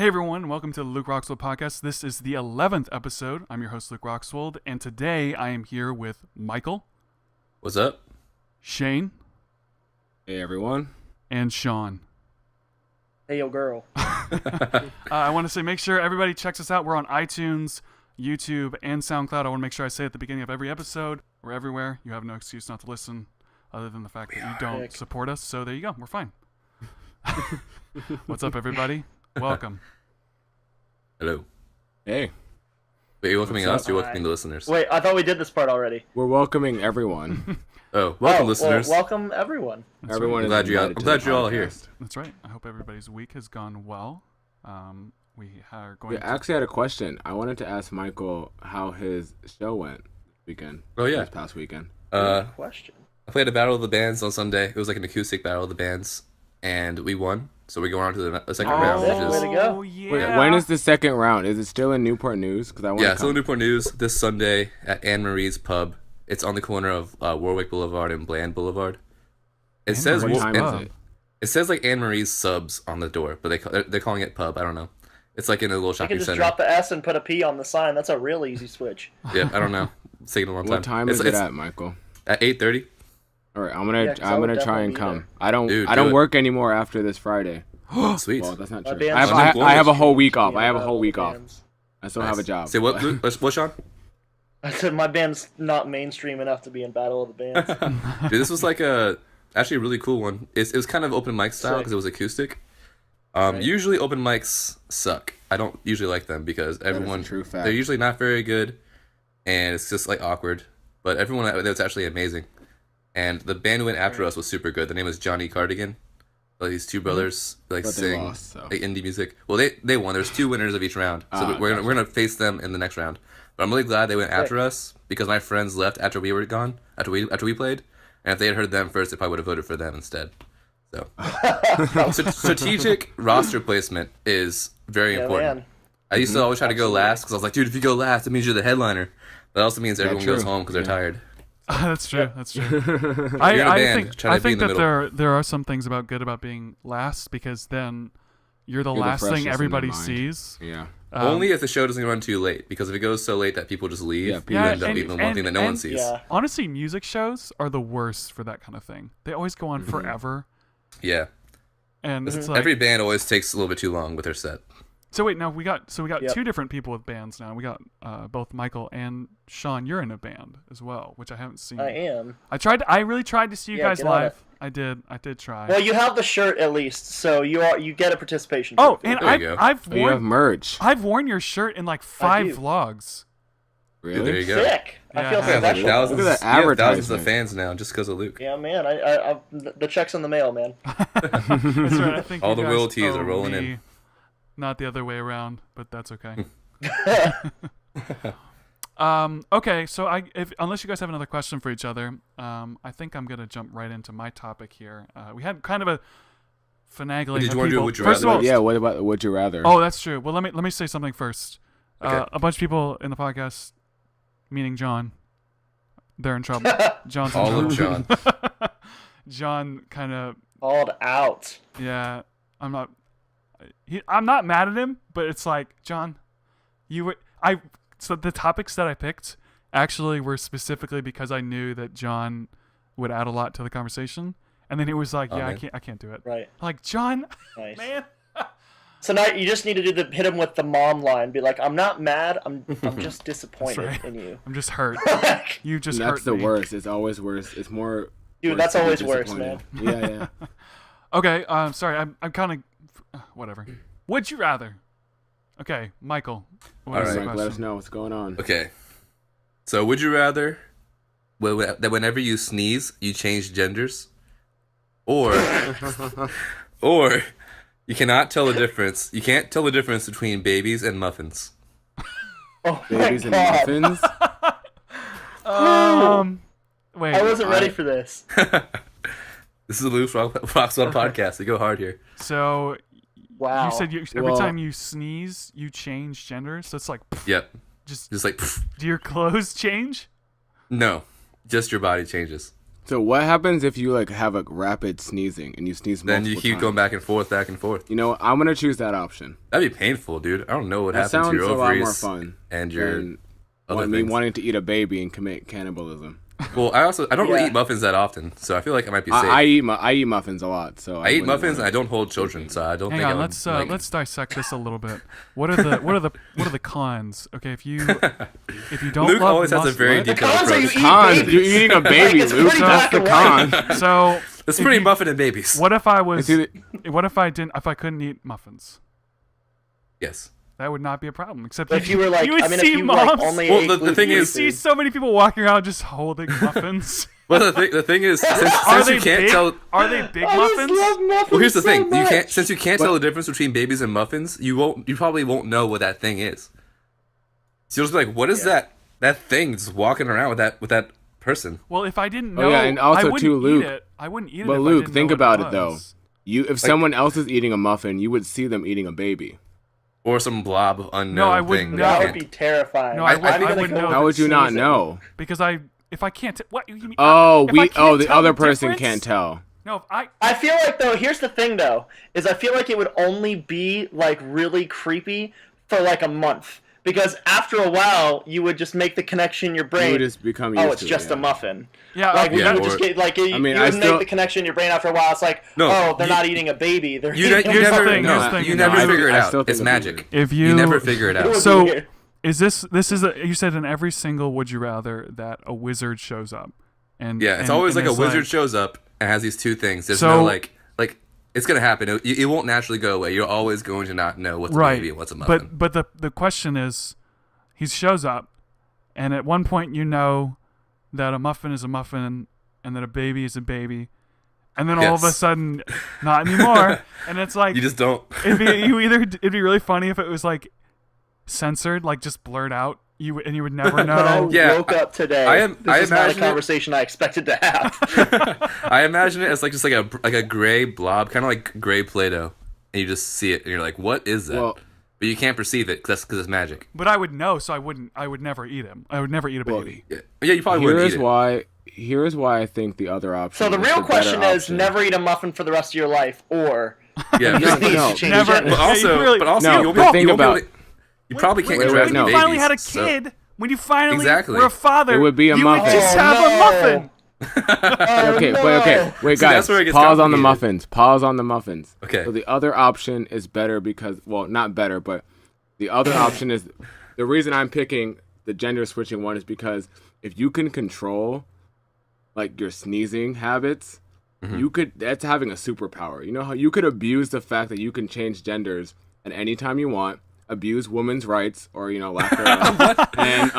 everyone, welcome to the Luke Roxwold podcast. This is the 11th episode. I'm your host, Luke Roxwold, and today I am here with Michael. What's up? Shayne. Hey, everyone. And Sean. Hey, yo, girl. I want to say, make sure everybody checks us out. We're on iTunes, YouTube, and SoundCloud. I want to make sure I say at the beginning of every episode, we're everywhere. You have no excuse not to listen, other than the fact that you don't support us. So there you go. We're fine. What's up, everybody? Welcome. Hello. Hey. Wait, you're welcoming us? You're welcoming the listeners. Wait, I thought we did this part already. We're welcoming everyone. Welcome, listeners. Well, welcome, everyone. That's everyone. right. I'm glad you're all here. That's right. I hope everybody's week has gone well. We are going to... I actually had a question. I wanted to ask Michael how his show went this weekend. Oh, yeah. This past weekend. Question. I played a Battle of the Bands on Sunday. It was like an acoustic Battle of the Bands, and we won. So we're going on to the second round. Way to go. Yeah. Wait, when is the second round? Is it still in Newport News? Because I want. Yeah, still in Newport News this Sunday at Anne Marie's Pub. It's on the corner of Warwick Boulevard and Bland Boulevard. It says What time is it? It says like Anne Marie's Subs on the door, but they're calling it Pub. I don't know. It's like in a little You shopping can just center. drop the S and put a P on the sign. That's a real easy switch. Yeah, I don't know. It's taking a long time. What time is it at, Michael? At 8:30. All right, I'm Yeah, 'cause I gonna would try and definitely come. I don't Dude, I do don't it. work anymore after this Friday. Sweet. Well, that's not My true. band's I have a whole week off. Yeah, I have a my whole week off. bands. I still have a job. Say what, Luke? What, Sean? I said my band's not mainstream enough to be in Battle of the Bands. Dude, this was like actually a really cool one. It was kind of open mic style because it was acoustic. Usually open mics suck. I don't usually like them because everyone true fact. they're usually not very good, and it's just like awkward. But everyone that was actually amazing, and the band who went after us was super good. Their name was Johnny Cardigan. Like these two brothers like But they sing lost, so. like indie music. Well, they won. There's two winners of each round, so we're gonna face them in the next round. But I'm really glad they went after us because my friends left after we were gone, after we played, and if they had heard them first, they probably would have voted for them instead. So strategic roster placement is very important. Man. I used to always try to go last because I was like, dude, if you go last, it means you're the headliner. That also means everyone goes home because they're tired. That's true. That's true. You're in a I band, think try to be in the that middle. there are some things good about being last because then you're the You're the last freshest thing in everybody the mind. sees. Yeah. Only if the show doesn't run too late, because if it goes so late that people just leave, Yeah, you end up being the one thing that no one sees. Yeah. Honestly, music shows are the worst for that kind of thing. They always go on forever, Yeah. and it's like Every band always takes a little bit too long with their set. So wait, no, we got Yep. two different people with bands now. We got both Michael and Sean. You're in a band as well, which I haven't seen. I am. I really tried to see you Yeah, guys get on live. it. I did try. Well, you have the shirt at least, so you get a participation. Oh, trophy. and There you go. I've You have worn merch. I've worn your shirt in like 5 do. vlogs. Dude, there Really? you go. Sick. I Yeah. feel Yeah, Yeah, like special. thousands, Look at that you have thousands advertisement. of fans now just because of Luke. Yeah, man. I the check's in the mail, man. That's right. I think All you the guys royalties are owe rolling in. me, not the other way around, but that's okay. Okay, so unless you guys have another question for each other, I think I'm gonna jump right into my topic here. We had kind of a finagling. Did you of wanna do people. a would you First of rather? all, Yeah. What about would you rather? oh, that's true. Well, let me say something first. Okay. A bunch of people in the podcast, meaning John, they're in trouble. John's in All trouble. of John. John kind of, Called out. yeah. I'm not mad at him, but it's like, John, so the topics that I picked actually were specifically because I knew that John would add a lot to the conversation, and then he was like, Oh, yeah, man. I can't do it. Right. Like, John, Nice. man. So now you just need to hit him with the mom line. Be like, I'm not mad. I'm just disappointed right. in you. I'm just hurt. You just That's hurt the me. worst. It's always worse. It's more. Dude, worse that's to be always worse, man. disappointed. Yeah. Okay, sorry, I'm kind of whatever. Would you rather? Okay, Michael. What is All the right. Like, let us question? know what's going on. Okay. So, would you rather that whenever you sneeze, you change genders? Or you cannot tell the difference. You can't tell the difference between babies and muffins. Oh Babies my and God. muffins. Wait. I wasn't ready for this. This is a Luke's Roxwell podcast. We go hard here. So Wow. you said every Well- time you sneeze, you change gender. So it's like, Yep. just Just like, do your clothes change? no. Just your body changes. So what happens if you like have a rapid sneezing and you sneeze multiple Then you keep times? going back and forth, back and forth. You know what? I'm gonna choose that option. That'd be painful, dude. I don't know what That happens to sounds your a lot more ovaries fun and your than other me things. wanting to eat a baby and commit cannibalism. Well, I don't really Yeah. eat muffins that often, so I feel like I might be safe. I eat muffins a lot, so I eat wouldn't muffins and wanna- I don't hold children, so I don't Hang think I on, would let's dissect this a little bit. What are the cons? Okay, if you don't Luke love always has a muffins, very The detailed cons are you approach. eat Cons, babies. you're eating a baby, it's Luke. pretty That's the black and con. so It's if pretty you- muffin and babies. What if I was? It's either- What if I couldn't eat muffins? Yes. That would not be a problem. Except If you were like, you would I mean, see if you moms. like only Well, ate the gluten thing you is- see so many people walking around just holding muffins. Well, the thing is, Are since they you can't big? tell. Are they big I just muffins? love muffins Well, here's the so thing: much. since you can't tell the difference between babies and muffins, you probably won't know what that thing is. So you'll just be like, "What is that thing just walking around with that person?" Well, if I didn't Oh, know, yeah, and I also, wouldn't too, Luke- eat it. I wouldn't eat it. But if I Luke, didn't think know what about it though. was. If someone else is eating a muffin, you would see them eating a baby. Or some blob of unknown No, I wouldn't thing. know. That you would be can't- terrifying. No, I would- I I'm gonna would go know. with How would you not sneezing. know? Because if I can't. What you mean? Oh, if I can't the tell other the person difference- can't tell. No, if I. I feel like though, here's the thing though, is I feel like it would only be like really creepy for like a month. Because after a while, you would just make the connection in your You brain. would just become used Oh, it's to just it, a muffin. Yeah, Like okay, you Yeah, would or- just get like you, mean, you I would still- make the connection in your brain after a while. It's like, No, oh, they're you- not eating a baby. They're You, eating you Here's the never, thing, here's the no, thing, you you never know, figure it I out. still think It's it'd be magic. weird. if You never figure it It would out. be So weird. is this is you said in every single would you rather that a wizard shows up, and Yeah, it's and- always and like a it's wizard shows up and has these two things. There's So- no like it's gonna happen. It won't naturally go away. You're always going to not know what's a right, baby and what's a muffin. but the question is, he shows up, and at one point you know that a muffin is a muffin and that a baby is a baby, and then all of a Yes. sudden not anymore, and it's like you just don't. it'd be really funny if it was like censored, like just blurred out. You would never When I know. Yeah, woke up today, I this is not a imagine it- conversation I expected to have. I imagine it as like just like a gray blob, kind of like gray Play-Doh, and you just see it and you're like, "What is that?" Well- but you can't perceive it because it's magic. But I would know, so I would never eat him. I would never eat a Well, baby. Yeah, you probably wouldn't eat it. Here's why I think the other option. So the is real better question is: option. never eat a muffin for the rest of your life, or Yeah, No, but- no, change never- gender. but also, you really- but also, No, you'll but be, think you won't be about- able to- you probably can't wait, interact wait, with no. When you finally babies, had a so- kid, when you finally Exactly. were a father, It would be a you muffin. would just Oh, have no. a muffin. Okay, no. wait, See, guys. that's where it gets Pause on the complicated. muffins. Pause on the muffins. Okay. So the other option is better because, well, not better, but the other option is the reason I'm picking the gender switching one is because if you can control like your sneezing habits, that's having a superpower. You know how you could abuse the fact that you can change genders at any time you want, abuse women's rights, or lack thereof, and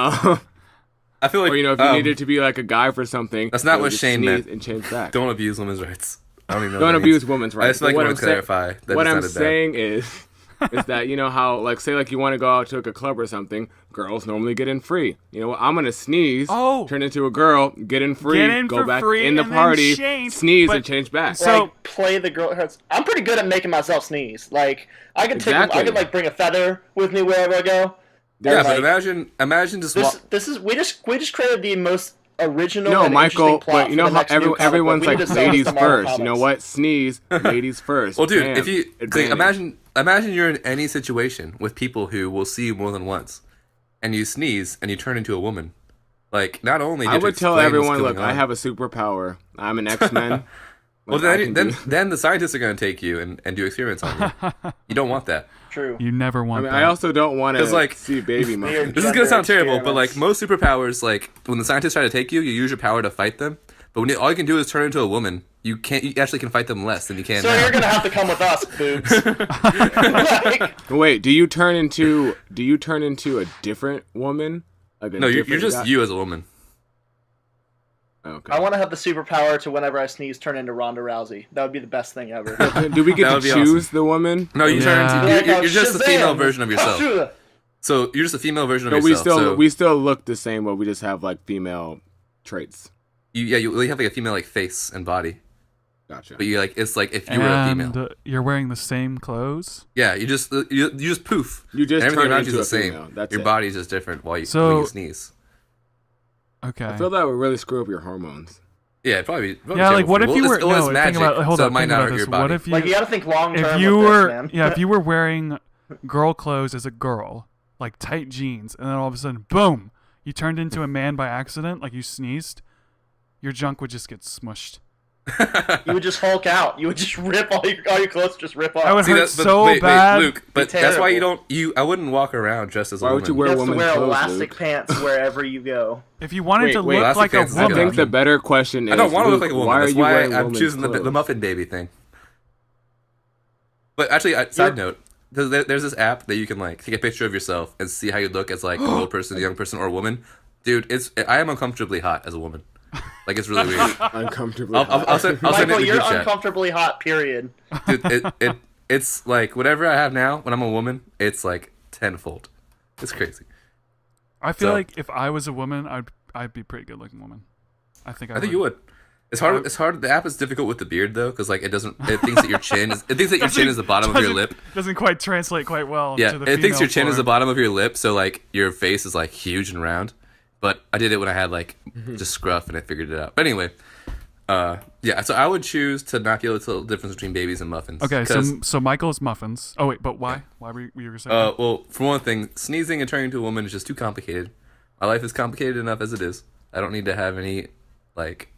I feel like or if you needed to be like a guy for something, That's not you what would just Shayne sneeze meant. and change back. don't abuse women's rights. I don't even know. Don't what that abuse means. women's I rights. just feel like But I want to clarify that what it I'm sounded saying is that how like say like you want to go out to like a club or something, girls normally get in free. You know what? I'm gonna sneeze, Oh. turn into a girl, get in free, Get in go for back free, in the and then party, Shayne- sneeze but- and change back. So- Like play the girl. I'm pretty good at making myself sneeze. Like I could Exactly. I could like bring a feather with me wherever I go. Yeah, And, but like, imagine just this is we just created the most original. No, and Michael, interesting plot but you for know the how next new comic book. everyone's We like need to sell this ladies to Marvel first. You know Comics. what? Sneeze, ladies first. Well, dude, Bam. if you Advantage. imagine you're in any situation with people who will see you more than once, and you sneeze and you turn into a woman. Like, not only did I you would tell explain what's everyone, going look, I on- have a superpower. I'm an X-Men. Well, Like, I can then the scientists are going to take you and do experiments on you. You don't want that. True. You never I want mean, that. I also don't want to 'Cause, like, see baby muffins. This is going to sound terrible, but like experiments. most superpowers, like when the scientists try to take you, you use your power to fight them. But when all you can do is turn into a woman, you actually can fight them less than you can So now. you're gonna have to come with us, boobs. Like, Wait, do you turn into a different woman? Like a No, you're different just guy? you as a woman. Okay. I want to have the superpower to whenever I sneeze, turn into Ronda Rousey. That would be the best thing ever. Do we get That to would be choose the woman? No, you turn Yeah. into Like, you're just a Shazam! female version of yourself. Shazam! So you're just a female version of No, yourself. we still look the same, but we just have like female traits. You have like a female like face and body, Gotcha. but it's like if you were a female. And you're wearing the same clothes. Yeah, you just poof. You just And everything turn around you into is the a same. female. That's Your it. body's just different when So- you sneeze. Okay. I feel that would really screw up your hormones. Yeah, it'd probably Yeah, like what if you were it was no, magic, think about, hold so up, it might think not about hurt this. your body. What if you Like you got to think long term. if you with were this, man. yeah, if you were wearing girl clothes as a girl, like tight jeans, and then all of a sudden, boom, you turned into a man by accident, like you sneezed, your junk would just get smushed. You would just Hulk out. You would just rip all your clothes. Just rip off. I would See, hurt so bad. Luke, but that's why you terrible. don't. I wouldn't walk around dressed as a Why woman. would you You wear have to woman's wear clothes, elastic Luke? pants wherever you go. If you wanted to Wait, look elastic like a pants is a I good woman, think option. the better question is, I don't want to look Luke, like a woman. why That's are you why wearing I'm woman's choosing the clothes? muffin baby thing. But actually, side note, there's this app that you can like take a picture of yourself and see how you look as like an old person, a young person, or a woman. Dude, I am uncomfortably hot as a woman. Like it's really weird. Uncomfortably. I'll send it Michael, in the you're group chat. uncomfortably hot. Period. Dude, it's like whatever I have now when I'm a woman, it's like tenfold. It's crazy. I feel So- like if I was a woman, I'd be a pretty good looking woman. I think I think you would. It's hard. It's hard. The app is difficult with the beard though, because like it thinks that your chin is the bottom of your lip. Doesn't quite translate quite well. Yeah, to the it thinks female your chin is the form. bottom of your lip, so like your face is like huge and round. But I did it when I had like just scruff, and I figured it out. But anyway, yeah. So I would choose to not be able to tell the difference between babies and muffins. Okay, 'cause, so Michael's muffins. Oh wait, but why? Why were you saying? well, for one thing, sneezing and turning into a woman is just too complicated. My life is complicated enough as it is. I don't need to have any like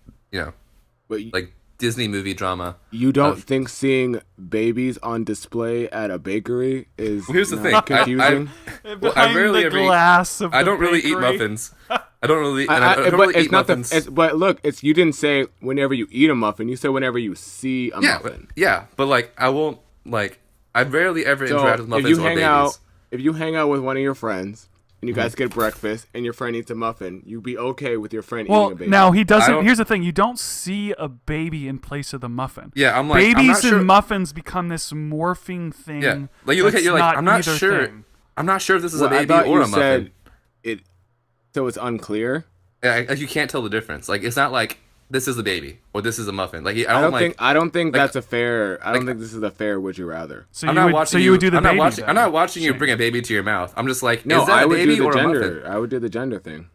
But like Disney movie drama. you don't think seeing babies on display at a bakery is Well, here's the not thing. confusing? Well, I rarely ever eat. of I the don't really eat bakery. muffins. I don't really. And I don't but really it's eat not muffins. but look, it's you didn't say whenever you eat a muffin. You said whenever you see a yeah, muffin. yeah, but like I won't like. I rarely ever So interact with muffins if you or hang babies. out, if you hang out with one of your friends and you guys get breakfast and your friend eats a muffin, you'd be okay with your friend Well, eating a baby. now he I doesn't. don't- Here's the thing: you don't see a baby in place of the muffin. Yeah, I'm like I'm babies not sure. and muffins become this morphing thing. Yeah, like you look at that's you're like I'm not either sure. thing. I'm not sure if this is Well, a I baby thought or you a muffin. said it, so it's unclear. Yeah, like you can't tell the difference. Like it's not like this is a baby or this is a muffin. Like I don't think like- that's a fair. I don't like- think this is a fair. Would you rather? So I'm you not would. watching So you would do the I'm baby. not watching. then. I'm not watching you Shayne. bring a baby to your mouth. I'm just like, No, is that I a would baby do the or a gender. muffin? I would do the gender thing.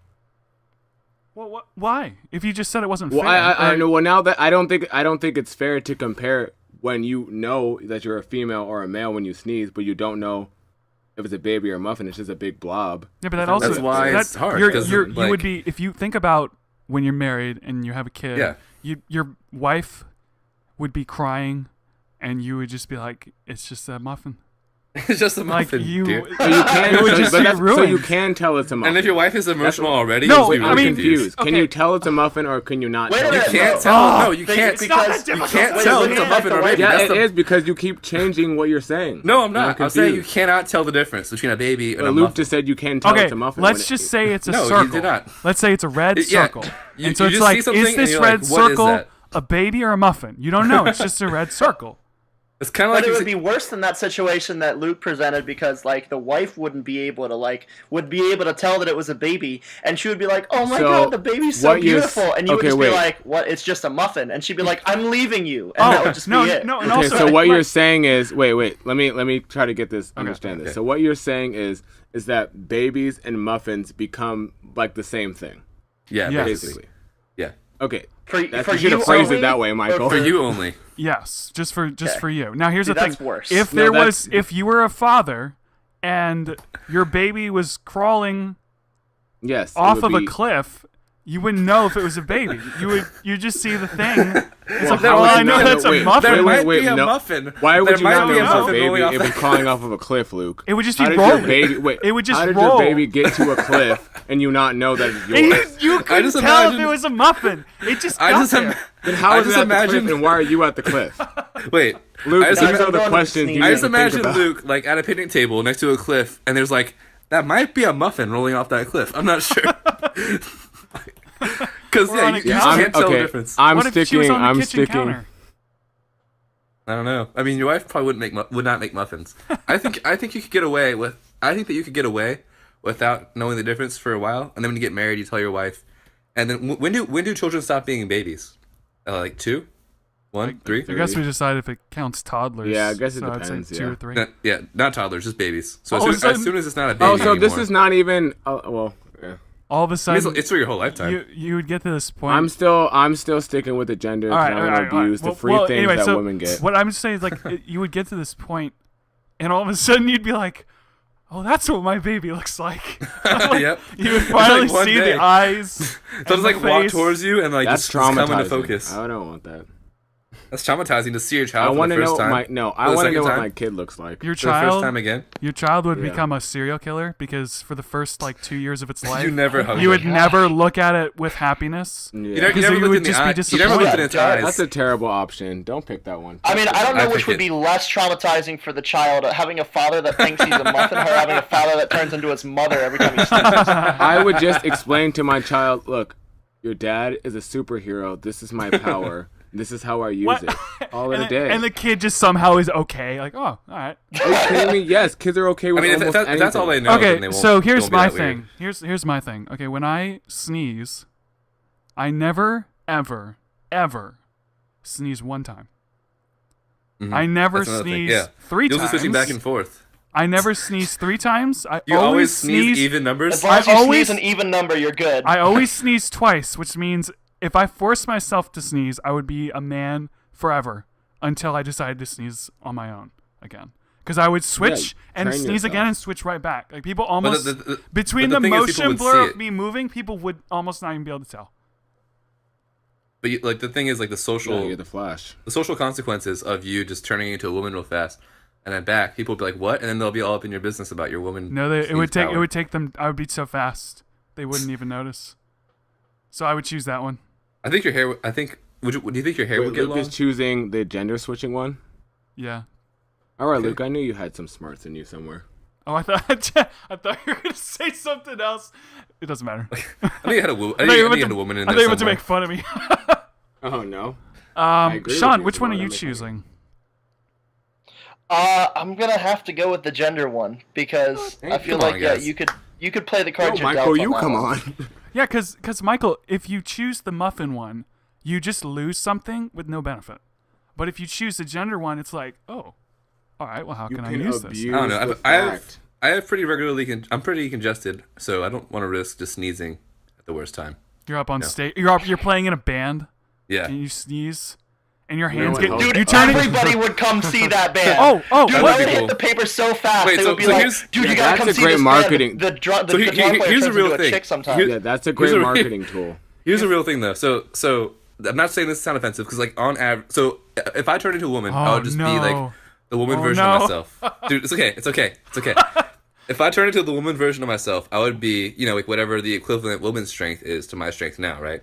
Well, why? If you just said it wasn't Well, fair. I or- know. Well, now that I don't think it's fair to compare when you know that you're a female or a male when you sneeze, but you don't know if it's a baby or a muffin. It's just a big blob. Yeah, but that also That's why that, it's hard, You're, 'cause, you like- would be if you think about when you're married and you have a kid. Yeah. Your wife would be crying, and you would just be like, "It's just a muffin." It's just a Like muffin, you. dude. So you can, It would so, just but be that's- so ruined. you can tell it's a muffin. And if your wife is emotional already, No, you'll be I I'm really mean- confused. Can okay. you tell it's a muffin or can you not? Wait a tell minute, it's You a can't muffin? tell. Oh, No, you can't. It's not that You difficult. can't Wait, tell look if it's a at muffin the or a way- baby. Yeah, That's it the- is because you keep changing what you're saying. No, I'm not. I'm saying you confused. cannot tell the difference between a baby and But a Luke muffin. just said you can tell Okay, it's a muffin. let's when just it, say it's a No, you circle. did not. Let's say it's a red Yeah, circle. you- and so you it's just like, see something is and this you're red like, what is circle that? a baby or a muffin? You don't know. It's just a red circle. It's kind of But like it you would be worse than that situation that Luke presented because, like, the wife wouldn't be able to would be able to tell that it was a baby, and she would be like, "Oh my So, god, the baby's so what you're s- beautiful," and you would okay, just wait. be like, "What? It's just a muffin," and she'd be like, "I'm leaving you," and that would just no, be it. no, and Okay, also, so what like- you're saying is wait. Let me try to get this. Understand this. okay. So what you're saying is that babies and muffins become like the same thing, yeah, Yes. basically. basically. Yeah, Okay. For That, for you should have phrased only, it that way, or Michael. for you only. Yes, just for Okay. you. Now here's See, the thing: that's worse. if No, there that's- was, if you were a father and your baby was crawling Yes. it off would of a be- cliff, you wouldn't know if it was a baby. You just see the thing. It's like, there oh, might I know be- that's a wait, muffin. There might wait, be a no. muffin. Why would There you might not be know a if it's a muffin baby rolling off if the- it's crawling off of a cliff, Luke? It would just How be did your rolling. baby? Wait. It would just How did roll. your baby get to a cliff and you not know that it's And yours? you couldn't just tell if imagine- it was a muffin. It just I got just there. im- Then how I is it just at the imagine- cliff and why are you at the cliff? Wait, Luke, I just, these Guys, are I'm the going to questions sneeze. you I need just to think imagine about. Luke like at a picnic table next to a cliff, and there's like that might be a muffin rolling off that cliff. I'm not sure. Because Or on a you just counter. can't tell the difference. I'm What if she was sticking. on the I'm kitchen sticking. counter? I don't know. I mean, your wife probably would not make muffins. I think you could get away with. I think that you could get away without knowing the difference for a while, and then when you get married, you tell your wife. And then when do children stop being babies? Like 2, 1, 3? I guess we decide if it counts toddlers. Yeah, I guess it so depends, I'd say 2 yeah. or 3. Yeah, not toddlers, just babies. So Oh, as so- soon as it's not a baby Oh, so this anymore. is not even. Well, yeah. all of a I mean, sudden it's for your whole lifetime. you would get to this point. I'm still sticking with the gender. all right, I'm gonna abuse the free things anyway, that so women get. what I'm saying is like you would get to this point, and all of a sudden you'd be like, "Oh, that's what my baby looks like." Like, Yep. You would finally one see day. the eyes. So and just like the walk face. towards you and like That's just come traumatizing. into focus. I don't want that. That's traumatizing to see your I child for want the to first know time. I For the want to second know what time? my kid looks like. Your For the first child, time again. your child would Yeah. become a serial killer because for the first like 2 years of its life, You never hug you it. would never look at it with happiness. Yeah. You never, Because you never you looked would in the just be eye. You never looked in its disappointed. eyes. That's a terrible option. Don't pick that one. I mean, I don't know I which pick would it. be less traumatizing for the child, having a father that thinks he's a muffin, or having a father that turns into his mother every time he sneezes. I would just explain to my child, look, your dad is a superhero. This is my power. This is how I use What? it all in and, a day. and the kid just somehow is okay. Like, oh, all right. Are you kidding me? Yes, kids are okay I with mean, if almost that- if that's all they anything. know, then they Okay, won't, so they here's won't be my that weird. thing. Here's my thing. Okay, when I sneeze, I never, ever sneeze one time. Mhm. I never That's another thing. sneeze Yeah. 3 You'll times. be switching back and forth. I never sneeze 3 times. I You always sneeze even numbers. As long as you always- sneeze an even number, you're good. I always sneeze twice, which means if I forced myself to sneeze, I would be a man forever until I decided to sneeze on my own again. Because I would switch and train sneeze yourself. again and switch right back. Like people But almost between the thing is, people motion would blur see of it. me moving, people would almost not even be able to tell. But like the thing is, like the Yeah, social, you're the Flash. the social consequences of you just turning into a woman real fast and then back. People will be like, "What?" And then they'll be all up in your business about your woman. No, it would sneeze take power. them. I would be so fast they wouldn't even notice. So I would choose that one. I think your hair. I think. Do you think your hair Wait, would get Luke long? is choosing the gender switching one. Yeah. All right, Okay. Luke. I knew you had some smarts in you somewhere. Oh, I thought I thought you were gonna say something else. It doesn't matter. I think you had a woman. I thought you think were you about had a woman in I there thought you were about to somewhere. make fun of me. Oh no. agree with Sean, you, which so one why are not you make fun of choosing? I'm gonna have to go with the gender one because I feel come on, like guys. you could play the No, cards. you're Michael, dealt you that come one. on. Yeah, because Michael, if you choose the muffin one, you just lose something with no benefit. But if you choose the gender one, it's like, oh, all right. Well, how You can I can use this? abuse I don't know. the I have fact. I have pretty regularly. I'm pretty congested, so I don't want to risk just sneezing at the worst time. You're up on stage. You're playing in a band, Yeah. and you sneeze, and your You know hands what get. helps? Dude, you turn it. everybody would come see that band. Oh, Dude, what- they would That'd be hit cool. the paper so fast. Wait, they so- would be so like, here's- dude, Yeah, you gotta that's come a see great this marketing- band. The drum So player here's the turns real into a thing. chick sometimes. Here- Yeah, that's a Here's great a- marketing tool. Here's a real thing though. So I'm not saying this to sound offensive because like on average, so if I turn into a woman, I Oh, would just be no. like the woman Oh, version no. of myself. Dude, it's okay. It's okay. It's okay. If I turn into the woman version of myself, I would be, like whatever the equivalent woman's strength is to my strength now, right?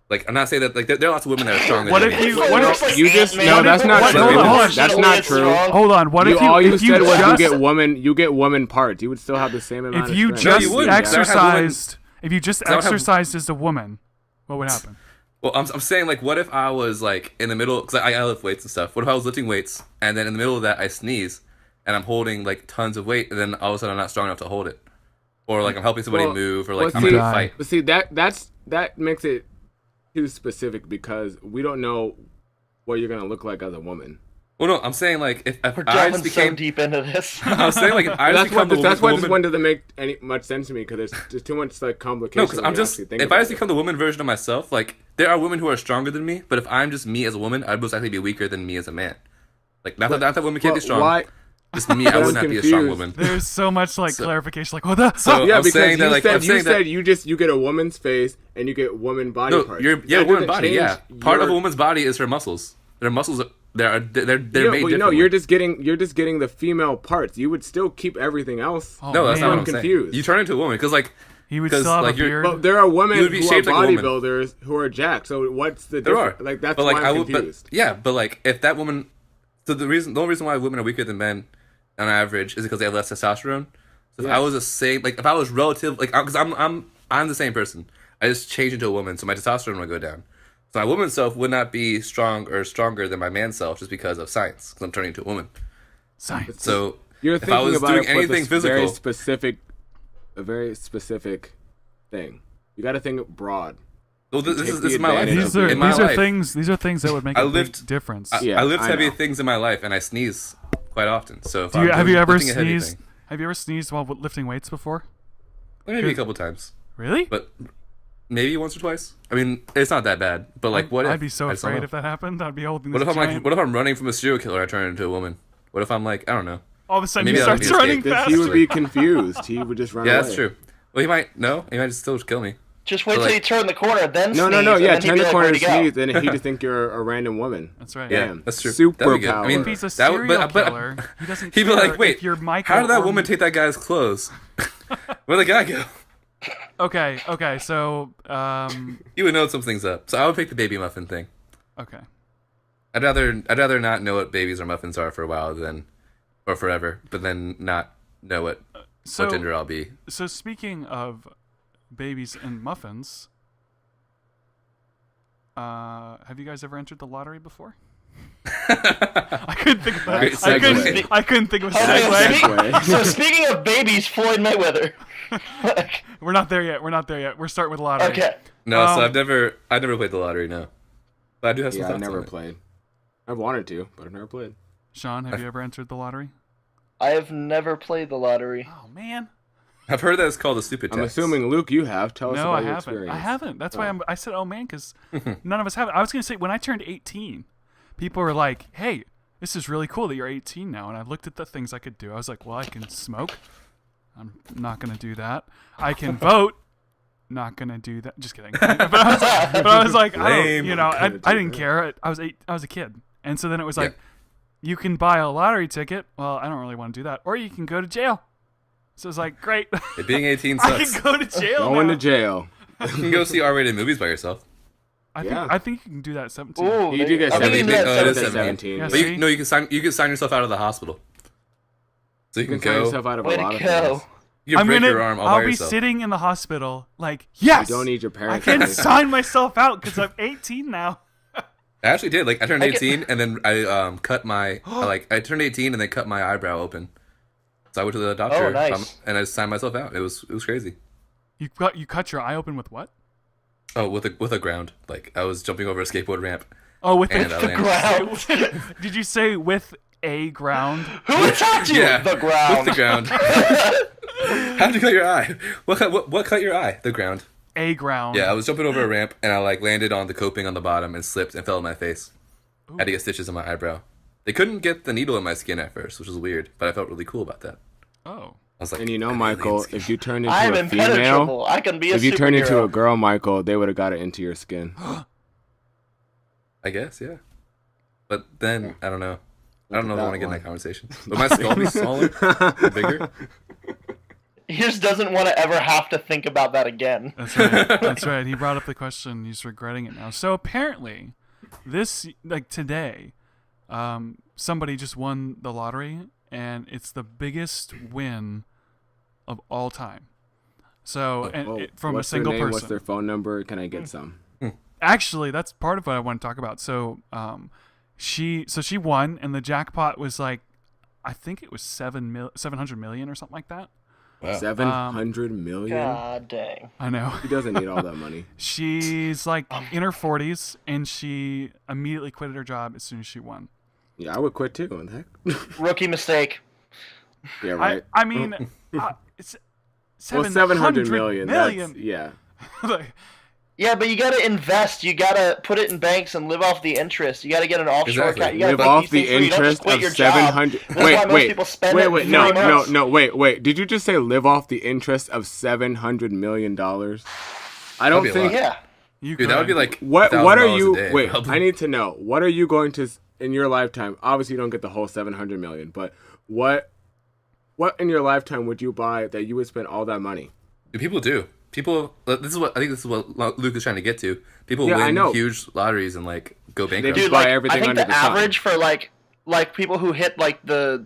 Like I'm not saying that like there are lots of women that are stronger What than if me. you? It's What almost if? like You just- Ant-Man. no, that's not What true. if Hold on. That's emotionally not it's true. strong? Hold on. What if you? all you if said was just, you get woman parts. You would still have the same amount If of you strength. No, just you wouldn't. exercised, if you just I don't have- exercised as a woman, what would happen? Well, I'm saying like, what if I was like in the middle because I lift weights and stuff. What if I was lifting weights and then in the middle of that I sneeze and I'm holding like tons of weight and then all of a sudden I'm not strong enough to hold it, or like I'm helping somebody Well- move, or like well, I'm in a see- fight. But see that makes it too specific because we don't know what you're gonna look like as a woman. Well, no, I'm saying like if We're I delving just became, so deep into this. I was saying like if I just That's why become that's the why woman, this one doesn't make any much sense to me because there's too much like complication. No, because when I'm you just actually think if I about just it. become the woman version of myself, like there are women who are stronger than me, but if I'm just me as a woman, I'd most likely be weaker than me as a man. Like not that women can't be But strong, why? just me, I I'm would not be a strong confused. woman. There's so much like clarification. Like, what the? So Yeah, I'm because saying that you like said I'm saying that you get a woman's face and you get woman body no, parts. you're That woman doesn't body, change yeah. Part of a your- woman's body is her muscles. Their muscles, they're Yeah, made but differently. you're just getting the female parts. You would still keep everything else. Oh, No, that's man. not what I'm I'm confused. saying. You turn into a woman because like He would 'cause, still have like, a you're- beard. But there are women You would be who are shaped like a woman. bodybuilders who are jacked. So what's the there difference? are Like that's but why like I'm but confused. yeah, but like if that woman, so the only reason why women are weaker than men on average is because they have less testosterone. So if Yeah. I was if I was relative, like because I'm the same person. I just change into a woman, so my testosterone would go down. So my woman self would not be strong or stronger than my man self just because of science, because I'm turning into a woman. Science. So You're if I thinking was about doing it with anything physical, a very specific thing. You got to think broad. well, this take is the my life. advantage these of are it. In my these are life, things. These are things that would make I a lived- big difference. Yeah, I lift I heavy know. things in my life, and I sneeze quite often. So Have you ever lifting a heavy sneezed? thing- Have you ever sneezed while lifting weights before? Maybe a couple times. Really? but maybe once or twice. I mean, it's not that bad. But like, what if I'd be so I just don't afraid know. if that happened. I'd be holding What this if I'm like, giant- what if I'm running from a serial killer? I turn into a woman. What if I'm like, I don't know. all of a sudden maybe he that would starts be running escape. fast. He would be confused. He would just run Yeah, away. that's true. Well, he might still kill me. Just wait So, till like- you turn the corner, then No, sneeze, yeah, and then he'd turn be the like, corner "Where'd and he go?" sneeze, then he'd just think you're a random woman. That's right. Yeah, Damn. that's true. That'd be good. I mean, If he's a that would- serial but- killer, he doesn't he'd be care like, wait, if you're Michael how did that or- woman take that guy's clothes? Where'd the guy go? Okay, so You would know something's up. So I would pick the baby muffin thing. okay. I'd rather not know what babies or muffins are for a while or forever, but then not know what So gender I'll be. So speaking of babies and muffins, have you guys ever entered the lottery before? I couldn't think of that. Great segue. I couldn't think of a Okay, segue. Segue. So speaking of babies, Floyd Mayweather. We're not there yet. We're starting with lottery. Okay. No, so Um, I've never played the lottery. No, but I do have some Yeah, thoughts I've never on it. played. I've wanted to, but I've never played. Sean, have you ever entered the lottery? I have never played the lottery. Oh man. I've heard that it's called a stupid tax. I'm assuming, Luke, you have. Tell us No, about I your haven't. experience. I haven't. That's why I said, oh man, because none of us have it. I was gonna say when I turned 18, people were like, "Hey, this is really cool that you're 18 now." And I looked at the things I could do. I was like, "Well, I can smoke. I'm not gonna do that. I can vote. Not gonna do that. Just kidding." But I was like, I Lame. don't, I Gonna do didn't that. care. I was a kid, and so then it was like, Yeah. you can buy a lottery ticket. Well, I don't really want to do that. Or you can go to jail. So it's like, great. Being 18 I sucks. can go to jail. Going now. to jail. You can go see R-rated movies by yourself. Yeah. I think you can do that at 17. Ooh, You do get I think really you big- can do that it is at 17. Yeah, But see? you can sign yourself out of the hospital. So you You can can sign go. yourself out of Way a to lot of go. things. You can break your arm all I'll by be yourself. sitting in the hospital like, yes, You don't need your I parents. can to- sign myself out because I'm 18 now. I actually did. Like I turned I get- 18 and then I cut my I turned 18 and then cut my eyebrow open. So I went to the doctor Oh, nice. and I signed myself out. It was crazy. You cut your eye open with what? Oh, with a ground. Like I was jumping over a skateboard ramp Oh, with and I the landed. Ground. Did you say with a ground? Who attacked you? Yeah, The ground. with the ground. How'd you cut your eye? What cut your eye? The ground. A ground. Yeah, I was jumping over a ramp and I like landed on the coping on the bottom and slipped and fell on my face. Had to get stitches in my eyebrow. They couldn't get the needle in my skin at first, which was weird, but I felt really cool about that. Oh. I was like, And you know, "I'm Michael, alien skin." if you turn into I'm a female, impenetrable. I can be a if you turn into a superhero. girl, Michael, they would have got it into your skin. I guess, yeah. But then I don't know. I don't know if I that want to get in one. that conversation. But my skull be smaller, or bigger. He just doesn't want to ever have to think about that again. That's right. That's right. He brought up the question. He's regretting it now. So apparently, today, somebody just won the lottery, and it's the biggest win of all time. So, from What's a single their name? person. What's their phone number? Can I get some? Actually, that's part of what I want to talk about. So, she won, and the jackpot was like, I think it was 700 million or something like that. Wow. 700 million? God dang. I know. He doesn't need all that money. She's like in her 40s, and she immediately quit her job as soon as she won. Yeah, I would quit too. What the heck? Rookie mistake. Yeah, right. I mean, it's Well, 700 million. That's, yeah. Like, Yeah, but you gotta invest. You gotta put it in banks and live off the interest. You gotta get an offshore Exactly. account. You gotta Live make off these the things where you don't just interest quit of your job. 700. That's why most Wait, people spend it wait, in no, 3 months. wait. Did you just say live off the interest of $700 million? I don't That'd be a think. lot. Yeah. you Dude, that would be could. like What are $1,000 you? a day, Wait, probably. I need to know. What are you going to in your lifetime? Obviously, you don't get the whole 700 million, but what in your lifetime would you buy that you would spend all that money? Dude, people do. People. This is what Luke is trying to get to. People Yeah, I win know. huge lotteries and like go bankrupt. Just Dude, buy like, everything I think under the the sun. average for like people who hit like the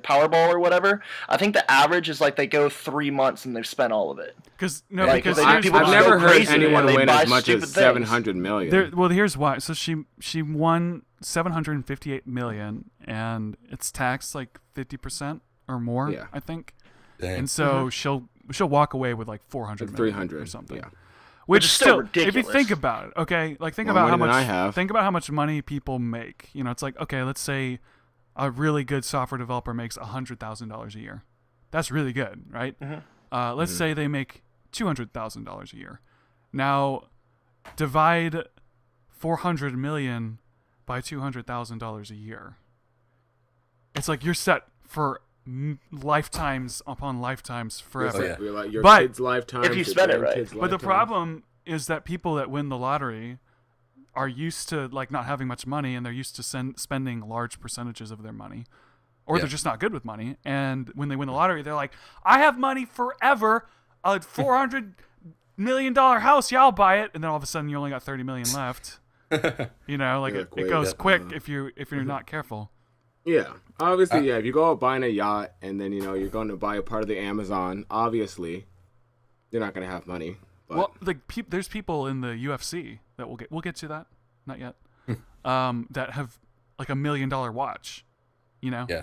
Powerball or whatever, I think the average is like they go 3 months and they've spent all of it. Because no, Like, because they- here's people I've just why. never go heard crazy anyone and they win buy as much stupid as things. 700 million. Well, here's why. So she won 758 million, and it's taxed like 50% or more. Yeah. I think. Dang. And so she'll walk away with like 400 Like million 300 or something. Yeah. Which is is still still, if you ridiculous. think about it, okay, like think More about how money much than I have. think about how much money people make. You know, it's like, okay, let's say a really good software developer makes $100,000 a year. That's really good, right? Mhm. Let's say they make $200,000 a year. Now, divide 400 million by $200,000 a year. It's like you're set for lifetimes upon lifetimes forever. yeah. You're like your But kid's lifetime. if you your spend it right. grandkid's But the lifetime. problem is that people that win the lottery are used to like not having much money, and they're used to spending large percentages of their money, or Yeah. they're just not good with money. And when they win the lottery, they're like, "I have money forever, a $400 million house, yeah, I'll buy it." And then all of a sudden, you only got 30 million left. You know, like Yeah, it quick. goes Yeah. quick if you're not careful. Yeah, obviously, yeah. If you go out buying a yacht and then you're going to buy a part of the Amazon, obviously, you're not going to have money. But Well, like there's people in the UFC that we'll get to that, not yet. That have like $1 million watch, you know, Yeah.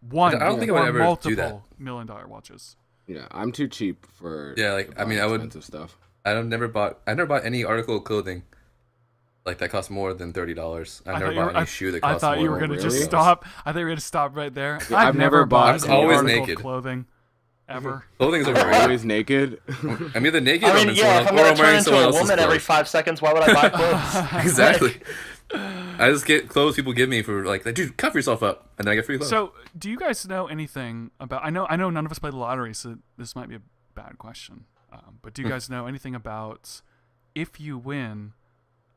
one I don't think I would or ever multiple do that. $1 million watches. yeah, I'm too cheap for Yeah, like, for I mean, I would- expensive stuff. I never bought any article of clothing like that cost more than $30. I've never bought any shoe that I cost thought more you were than gonna Really? just $30. stop. I thought you were gonna stop right there. Yeah, I've never bought I'm just any always article naked. of clothing ever. Clothing's overrated. Always naked. I'm either naked I or mean, I'm, yeah, if I'm or gonna I'm turn wearing into someone a else's woman every clothes. 5 seconds, why would I buy clothes? Exactly. I just get clothes people give me for like, dude, cover yourself up, and then I get free clothes. So, do you guys know anything about? I know none of us play the lottery, so this might be a bad question. But do you guys know anything about if you win,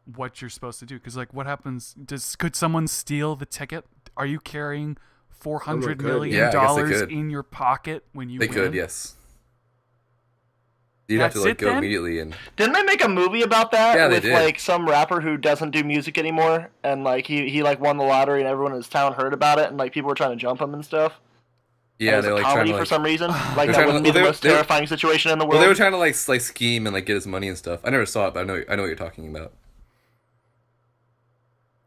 what you're supposed to do? Because like, what happens? Could someone steal the ticket? Are you carrying $400 could. million Yeah, I guess they could. in your pocket when you they win? could, yes. You'd have to That's like it, go then? immediately and Didn't they make a movie about that Yeah, they with did. like some rapper who doesn't do music anymore, and like he like won the lottery and everyone in his town heard about it, and like people were trying to jump him and stuff. yeah, And it they're was like a trying comedy to for like. some reason. Like They're that trying to- wouldn't be the well, most they were- terrifying situation in the Well, world. they were trying to like scheme and like get his money and stuff. I never saw it, but I know what you're talking about.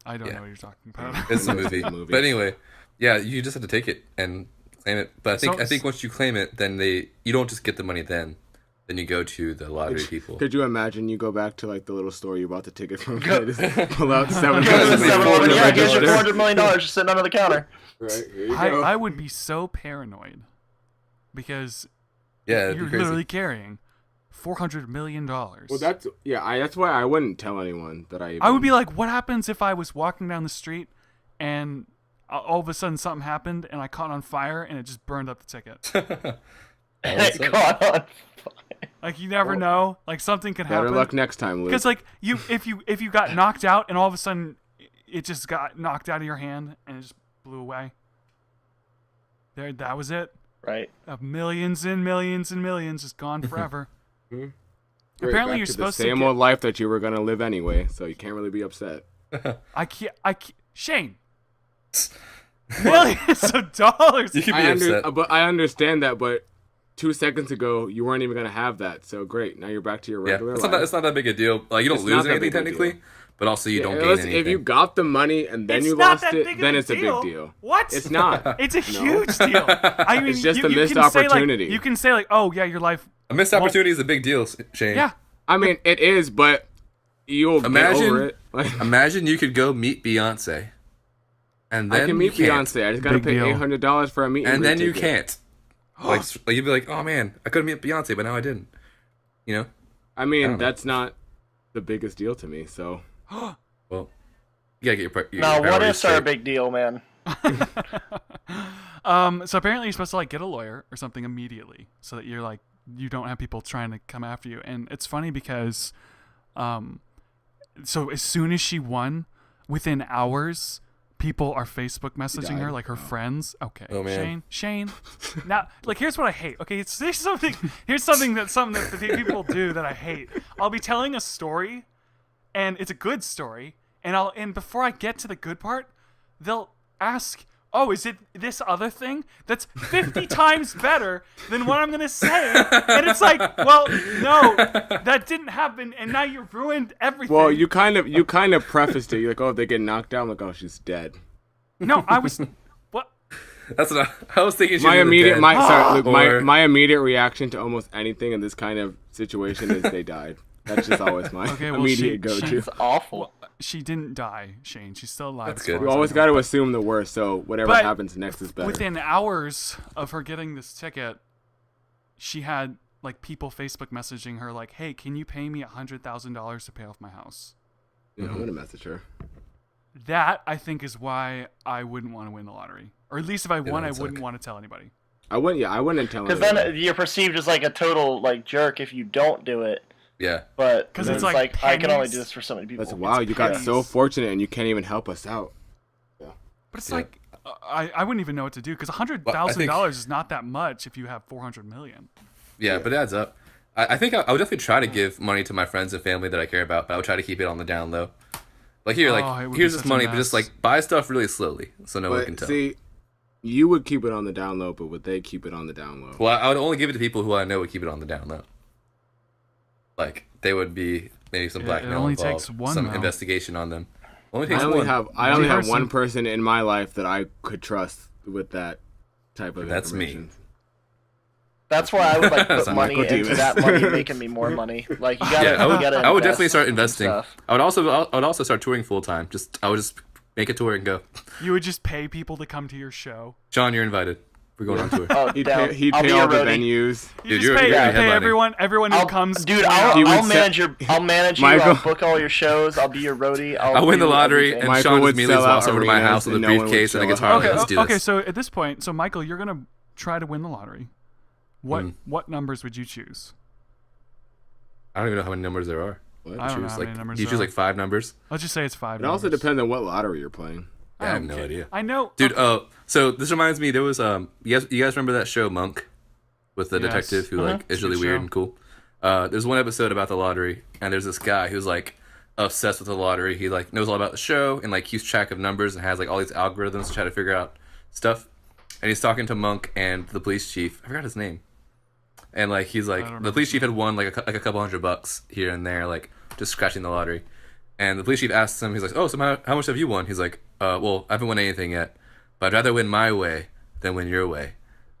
I don't Yeah. know what you're talking about. It's a movie. a movie. But anyway, yeah, you just have to take it and claim it. But So- I think once you claim it, then you don't just get the money then. Then you go to the lottery people. Could you imagine you go back to like the little store you bought the ticket from? Just pull out Go to $7 the Maybe 7-Eleven, $400 yeah, here's your million. $400 million just sitting under the counter. Right, here you go. I would be so paranoid because Yeah, it'd you're be crazy. literally carrying $400 million. Well, that's that's why I wouldn't tell anyone that I. I would be like, what happens if I was walking down the street and all of a sudden something happened and I caught on fire and it just burned up the ticket? That's It it. caught on. Like you never know. Like something could better happen. luck next time, Luke. Because like if you got knocked out and all of a sudden it just got knocked out of your hand and it just blew away. That was it. Right. Millions and millions and millions just gone forever. Great, Apparently back you're to supposed the to same get- old life that you were gonna live anyway, so you can't really be upset. I can't Shayne. Millions of dollars. You could be upset. But I understand that. But 2 seconds ago, you weren't even gonna have that. So great, now you're back to your Yeah, regular it's life. not that big a deal. Like you don't It's lose not that anything big a technically, deal. but also you don't gain Unless- anything. If you got the money and then It's you not lost that it, big of then a it's a deal. big deal. What? It's not. It's a huge deal. I mean, It's just a you missed can say, like- opportunity. you can say like, oh yeah, your life. A missed opportunity is a big deal, Shane. Yeah. I mean, it is, but you'll get Imagine- over it. Like, Imagine you could go meet Beyonce, and then I can meet you can't. Beyonce. I just gotta Big pay deal. $800 for a meet and then you ticket. can't. Like you'd be like, oh man, I could meet Beyonce, but now I didn't. You know? I mean, I don't know. that's not the biggest deal to me. So Well, you gotta get your. Now, what priorities ifs are a straight. big deal, man. So apparently you're supposed to like get a lawyer or something immediately, so that you're like you don't have people trying to come after you. And it's funny because, so as soon as she won, within hours, people are Facebook messaging her, died. like her friends. Okay, Oh, man. Shayne. Now, like here's what I hate. Okay, here's something that the people do that I hate. I'll be telling a story, and it's a good story, and before I get to the good part, they'll ask, oh, is it this other thing that's 50 times better than what I'm going to say? And it's like, well, no, that didn't happen, and now you ruined everything. well, you kind of prefaced it. You're like, oh, if they get knocked out, I'm like, oh, she's dead. No, I was... What? That's what I was thinking. She My was immediate, dead. sorry, Luke, Or- my immediate reaction to almost anything in this kind of situation is they died. That's just always my Okay, well, immediate go-to. It's awful. She didn't die, Shayne. She's still alive. That's as good. far You as I always know. got to assume the worst, so whatever But happens next is better. Within hours of her getting this ticket, she had like people Facebook messaging her like, "Hey, can you pay me $100,000 to pay off my house?" Yeah, I'm gonna message her. That I think is why I wouldn't want to win the lottery, or at least if I won, I that's wouldn't okay. want to tell anybody. I wouldn't tell Because anybody. then you're perceived as like a total like jerk if you don't do it. Yeah. But 'Cause then it's it's like I can only pennies. do this for so many people. That's wow. You got pennies. so fortunate, and you can't even help us out. But it's Yeah. like I wouldn't even know what to do because $100,000 is not that much if you have 400 million. Yeah, but it adds up. I think I would definitely try to give money to my friends and family that I care about, but I would try to keep it on the down low. Like here, Oh, it like would here's be this such a money, but just mess. like buy stuff really slowly so no one can But tell. see, you would keep it on the down low, but would they keep it on the down low? Well, I would only give it to people who I know would keep it on the down low. Like they would be maybe some Yeah, blackmail it only involved, takes one, some though. investigation on them. Only takes I only one. have person. one person in my life that I could trust with that type of That's me. information. That's why I would like put Sound money like into Davis. that money making me more money. Like you gotta, Yeah, I would. you gotta I would invest definitely start in investing. stuff. I would also start touring full time. I would just make a tour and go. You would just pay people to come to your show. John, you're invited. We're going on tour. Oh, He'd down. pay, he'd I'll pay be all a the roadie. venues. You Dude, just you're pay, gonna you be pay headlining. everyone who comes. Dude, He I'll would manage your. I'll manage you. Michael- I'll book all your shows. I'll be your roadie. I'll win the do lottery, everything. and Michael Sean would just immediately sell out walks over to my arenas house with a and no one would briefcase and a show up. guitar. Okay, Like, let's do okay. this. So at this point, so Michael, you're gonna try to win the lottery. What numbers would you choose? I don't even know how many numbers there are. What? I don't know Choose how like many numbers you there choose are. like 5 numbers. Let's just say it's 5. It also numbers. depends on what lottery you're playing. I have don't no care. idea. I know, Dude, okay. so this reminds me. There was you guys remember that show Monk, with the Yes. detective who like is It's a really good weird show. and cool. There's one episode about the lottery, and there's this guy who's like obsessed with the lottery. He like knows all about the show and like keeps track of numbers and has like all these algorithms to try to figure out stuff. And he's talking to Monk and the police chief. I forgot his name. And like he's like don't the police chief had won like a couple $100 here and there, like just scratching the lottery. And the police chief asks him, he's like, "Oh, so how much have you won?" He's like, "Well, I haven't won anything yet, but I'd rather win my way than win your way."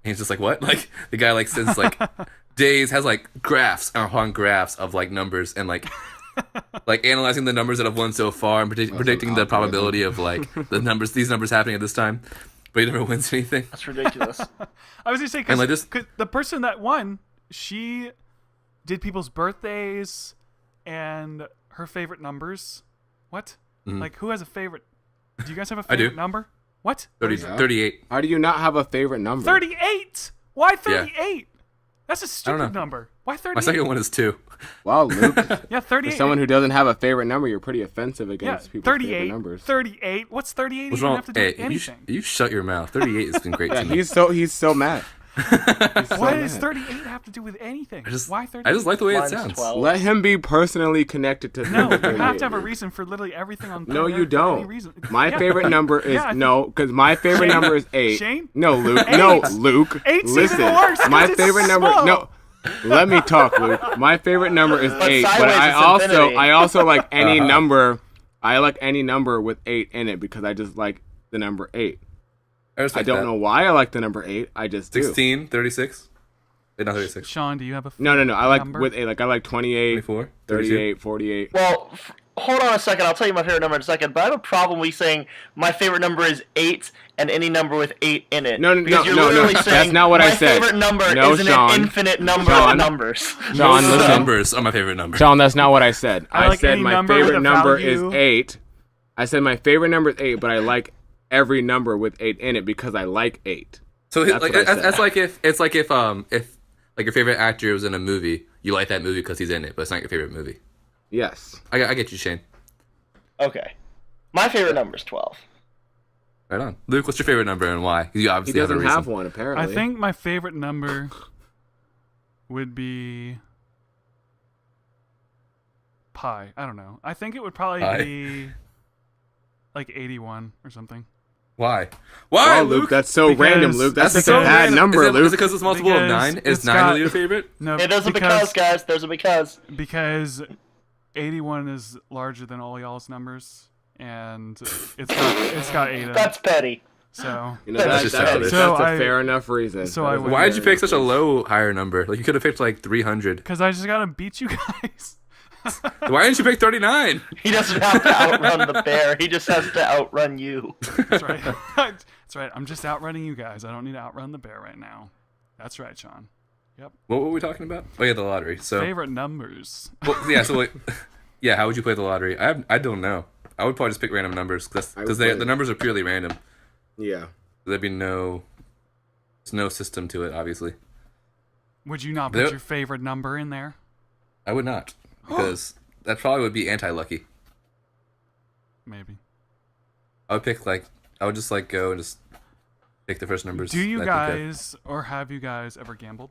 And he's just like, "What?" Like the guy like sends like days, has like graphs upon graphs of like numbers and like analyzing the numbers that have won so far and predicting the algorithm. probability of like these numbers happening at this time. But he never wins anything. That's ridiculous. I was gonna say And, like, because just- the person that won, she did people's birthdays and her favorite numbers. What? Like who has a favorite? Do you guys have a Mm-hmm. I do. favorite number? What? 30, Yeah. 38. How do you not have a favorite number? 38. Why 38? That's a stupid know. number. Why 38? My second one is 2. Wow, Luke. Yeah, For 38. someone who doesn't have a favorite number, you're pretty offensive yeah, against people's favorite 38. numbers. 38. What's 38 What's even wrong? have to do Hey, with anything? you shut your mouth. 38 has been great Yeah, to me. he's so mad. He's so Why mad. does 38 have to do with anything? Why 38? I just like the way it Mine's sounds. 12. Let him be personally connected to No, number you have to have a 38. reason for literally everything on No, planet you Earth for any don't. reason. My Yeah. favorite number is Yeah, I no, because my favorite Shayne? number is 8. Shayne? No, Luke. 8. No, Luke. 8's Listen, even worse, 'cause my it's favorite number. small. No, let me talk, Luke. My favorite number is 8, but sideways is infinity. I also like any number. I like any number with 8 in it because I just like the number 8. I, I respect don't that. know why I like the number 8. I just do. 16, 36. Wait, not 36. Sean, do you have a No. I like number? with 8. Like I like 28, 24, 38, 48. Well, hold on a second. I'll tell you my favorite number in a second. But I have a problem with saying my favorite number is 8 and any number with 8 in it. No, because you're no. literally That's saying not what I said. My favorite number No, isn't Sean. an infinite number Sean. of numbers. Sean, The listen. numbers are my favorite number. Sean, that's not what I said. I I like said any my number with favorite a number value. is 8. I said my favorite number is 8, but I like every number with 8 in it because I like 8. So That's like what I said. that's like if like your favorite actor was in a movie, you like that movie because he's in it, but it's not your favorite movie. Yes. I get you, Shane. Okay. My favorite number is 12. Right on. Luke, what's your favorite number and why? 'Cause you He obviously have a doesn't reason. have one, apparently. I think my favorite number would be pi. I don't know. I think it would probably Pi? be like 81 or something. Why? Why, Wow, Luke? Luke, that's so Because- random, Luke. That's That's such so a bad random. number, Is it Luke. because it's multiple of Because 9? Is it's 9 got- really your favorite? No, It doesn't because, guys. There's a because. because 81 is larger than all y'all's numbers, and it's got 8 in it. That's petty. So You know, That's that's, just that's, childish. that's So a I- fair enough reason. so That I is a would- Why did you fair pick such a reason. low higher number? Like you could have picked like 300. because I just gotta beat you guys. Why didn't you pick 39? He doesn't have to outrun the bear. He just has to outrun you. That's right. That's right. I'm just outrunning you guys. I don't need to outrun the bear right now. That's right, Sean. Yep. What were we talking about? Oh yeah, the lottery. So Favorite numbers. well, yeah. So like, yeah, how would you play the lottery? I don't know. I would probably just pick random numbers because the numbers are purely random. Yeah. There'd be there's no system to it, obviously. Would you not put your favorite number in there? I would not, because that probably would be anti-lucky. Maybe. I would just like go and just pick the first numbers. Do you guys or have you guys ever gambled?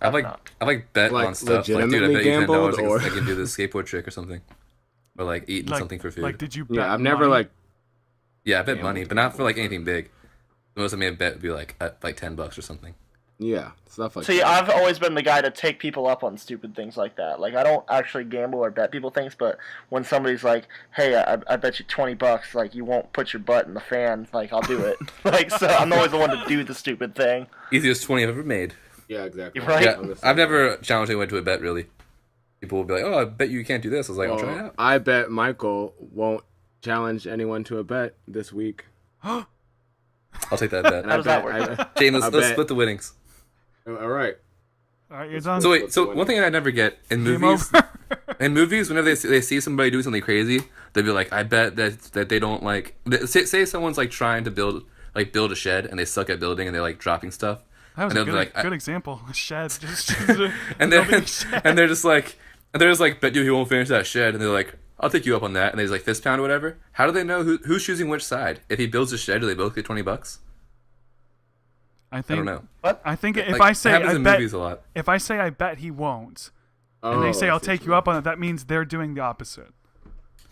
I like bet Like, on stuff. Like, dude, I legitimately bet you $10 gambled, or- I can do this skateboard trick or something, or like eating something for food. Like, did you bet Yeah, I've never money? like. Yeah, I bet money, but not for like anything big. The most I may have bet would be like $10 or something. Yeah, stuff like See, that. I've always been the guy to take people up on stupid things like that. Like, I don't actually gamble or bet people things, but when somebody's like, "Hey, I bet you $20, like you won't put your butt in the fan," like I'll do it. Like, so I'm always the one to do the stupid thing. Easiest 20 I've ever made. Yeah, exactly. Right. Yeah, I've never challenged anyone to a bet really. People will be like, "Oh, I bet you can't do this." I was like, "I'll try it out." I bet Michael won't challenge anyone to a bet this week. I'll take that bet. And How does that work? Shane, I let's bet- split the winnings. All right. All right, you're done. So wait, so one thing I never get in Game movies, over. whenever they see somebody do something crazy, they'll be like, "I bet that they don't like." Say someone's like trying to build a shed and they suck at building and they're like dropping stuff. That was And a they'll good, be like, good example. A shed. Just and building a shed. they're just like, "Bet you he won't finish that shed," and they're like, "I'll take you up on that," and they just like fist pound or whatever. How do they know who's choosing which side? If he builds a shed, do they both get $20? I I think. don't know. I think if Like, I say it happens I in bet, movies a lot. if I say I bet he won't, and Oh, they say I I'll see take what you up on it, that means they're doing the opposite.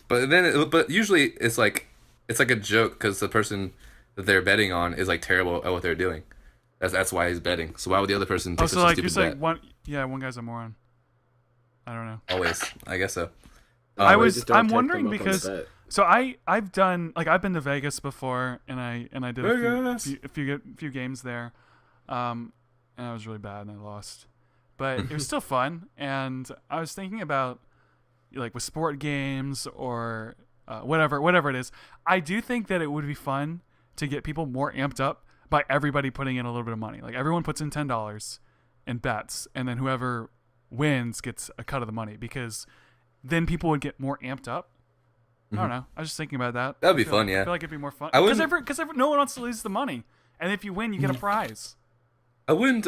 But usually it's like a joke because the person that they're betting on is like terrible at what they're doing. That's why he's betting. So why would the other person take Oh, such so a like you're stupid saying bet? one guy's a moron. I don't know. Always, I guess so. I Or was- just don't I'm take wondering them up on the because- bet. So I've done like I've been to Vegas before, and I did Vegas. a few games there, and I was really bad and I lost, but it was still fun. And I was thinking about like with sport games or whatever it is. I do think that it would be fun to get people more amped up by everybody putting in a little bit of money. Like everyone puts in $10 and bets, and then whoever wins gets a cut of the money because then people would get more amped up. I don't know. I was just thinking about that. That'd be I feel fun, like- yeah. I feel like it'd be more fun I because wouldn't- no one wants to lose the money, and if you win, you get a prize. I wouldn't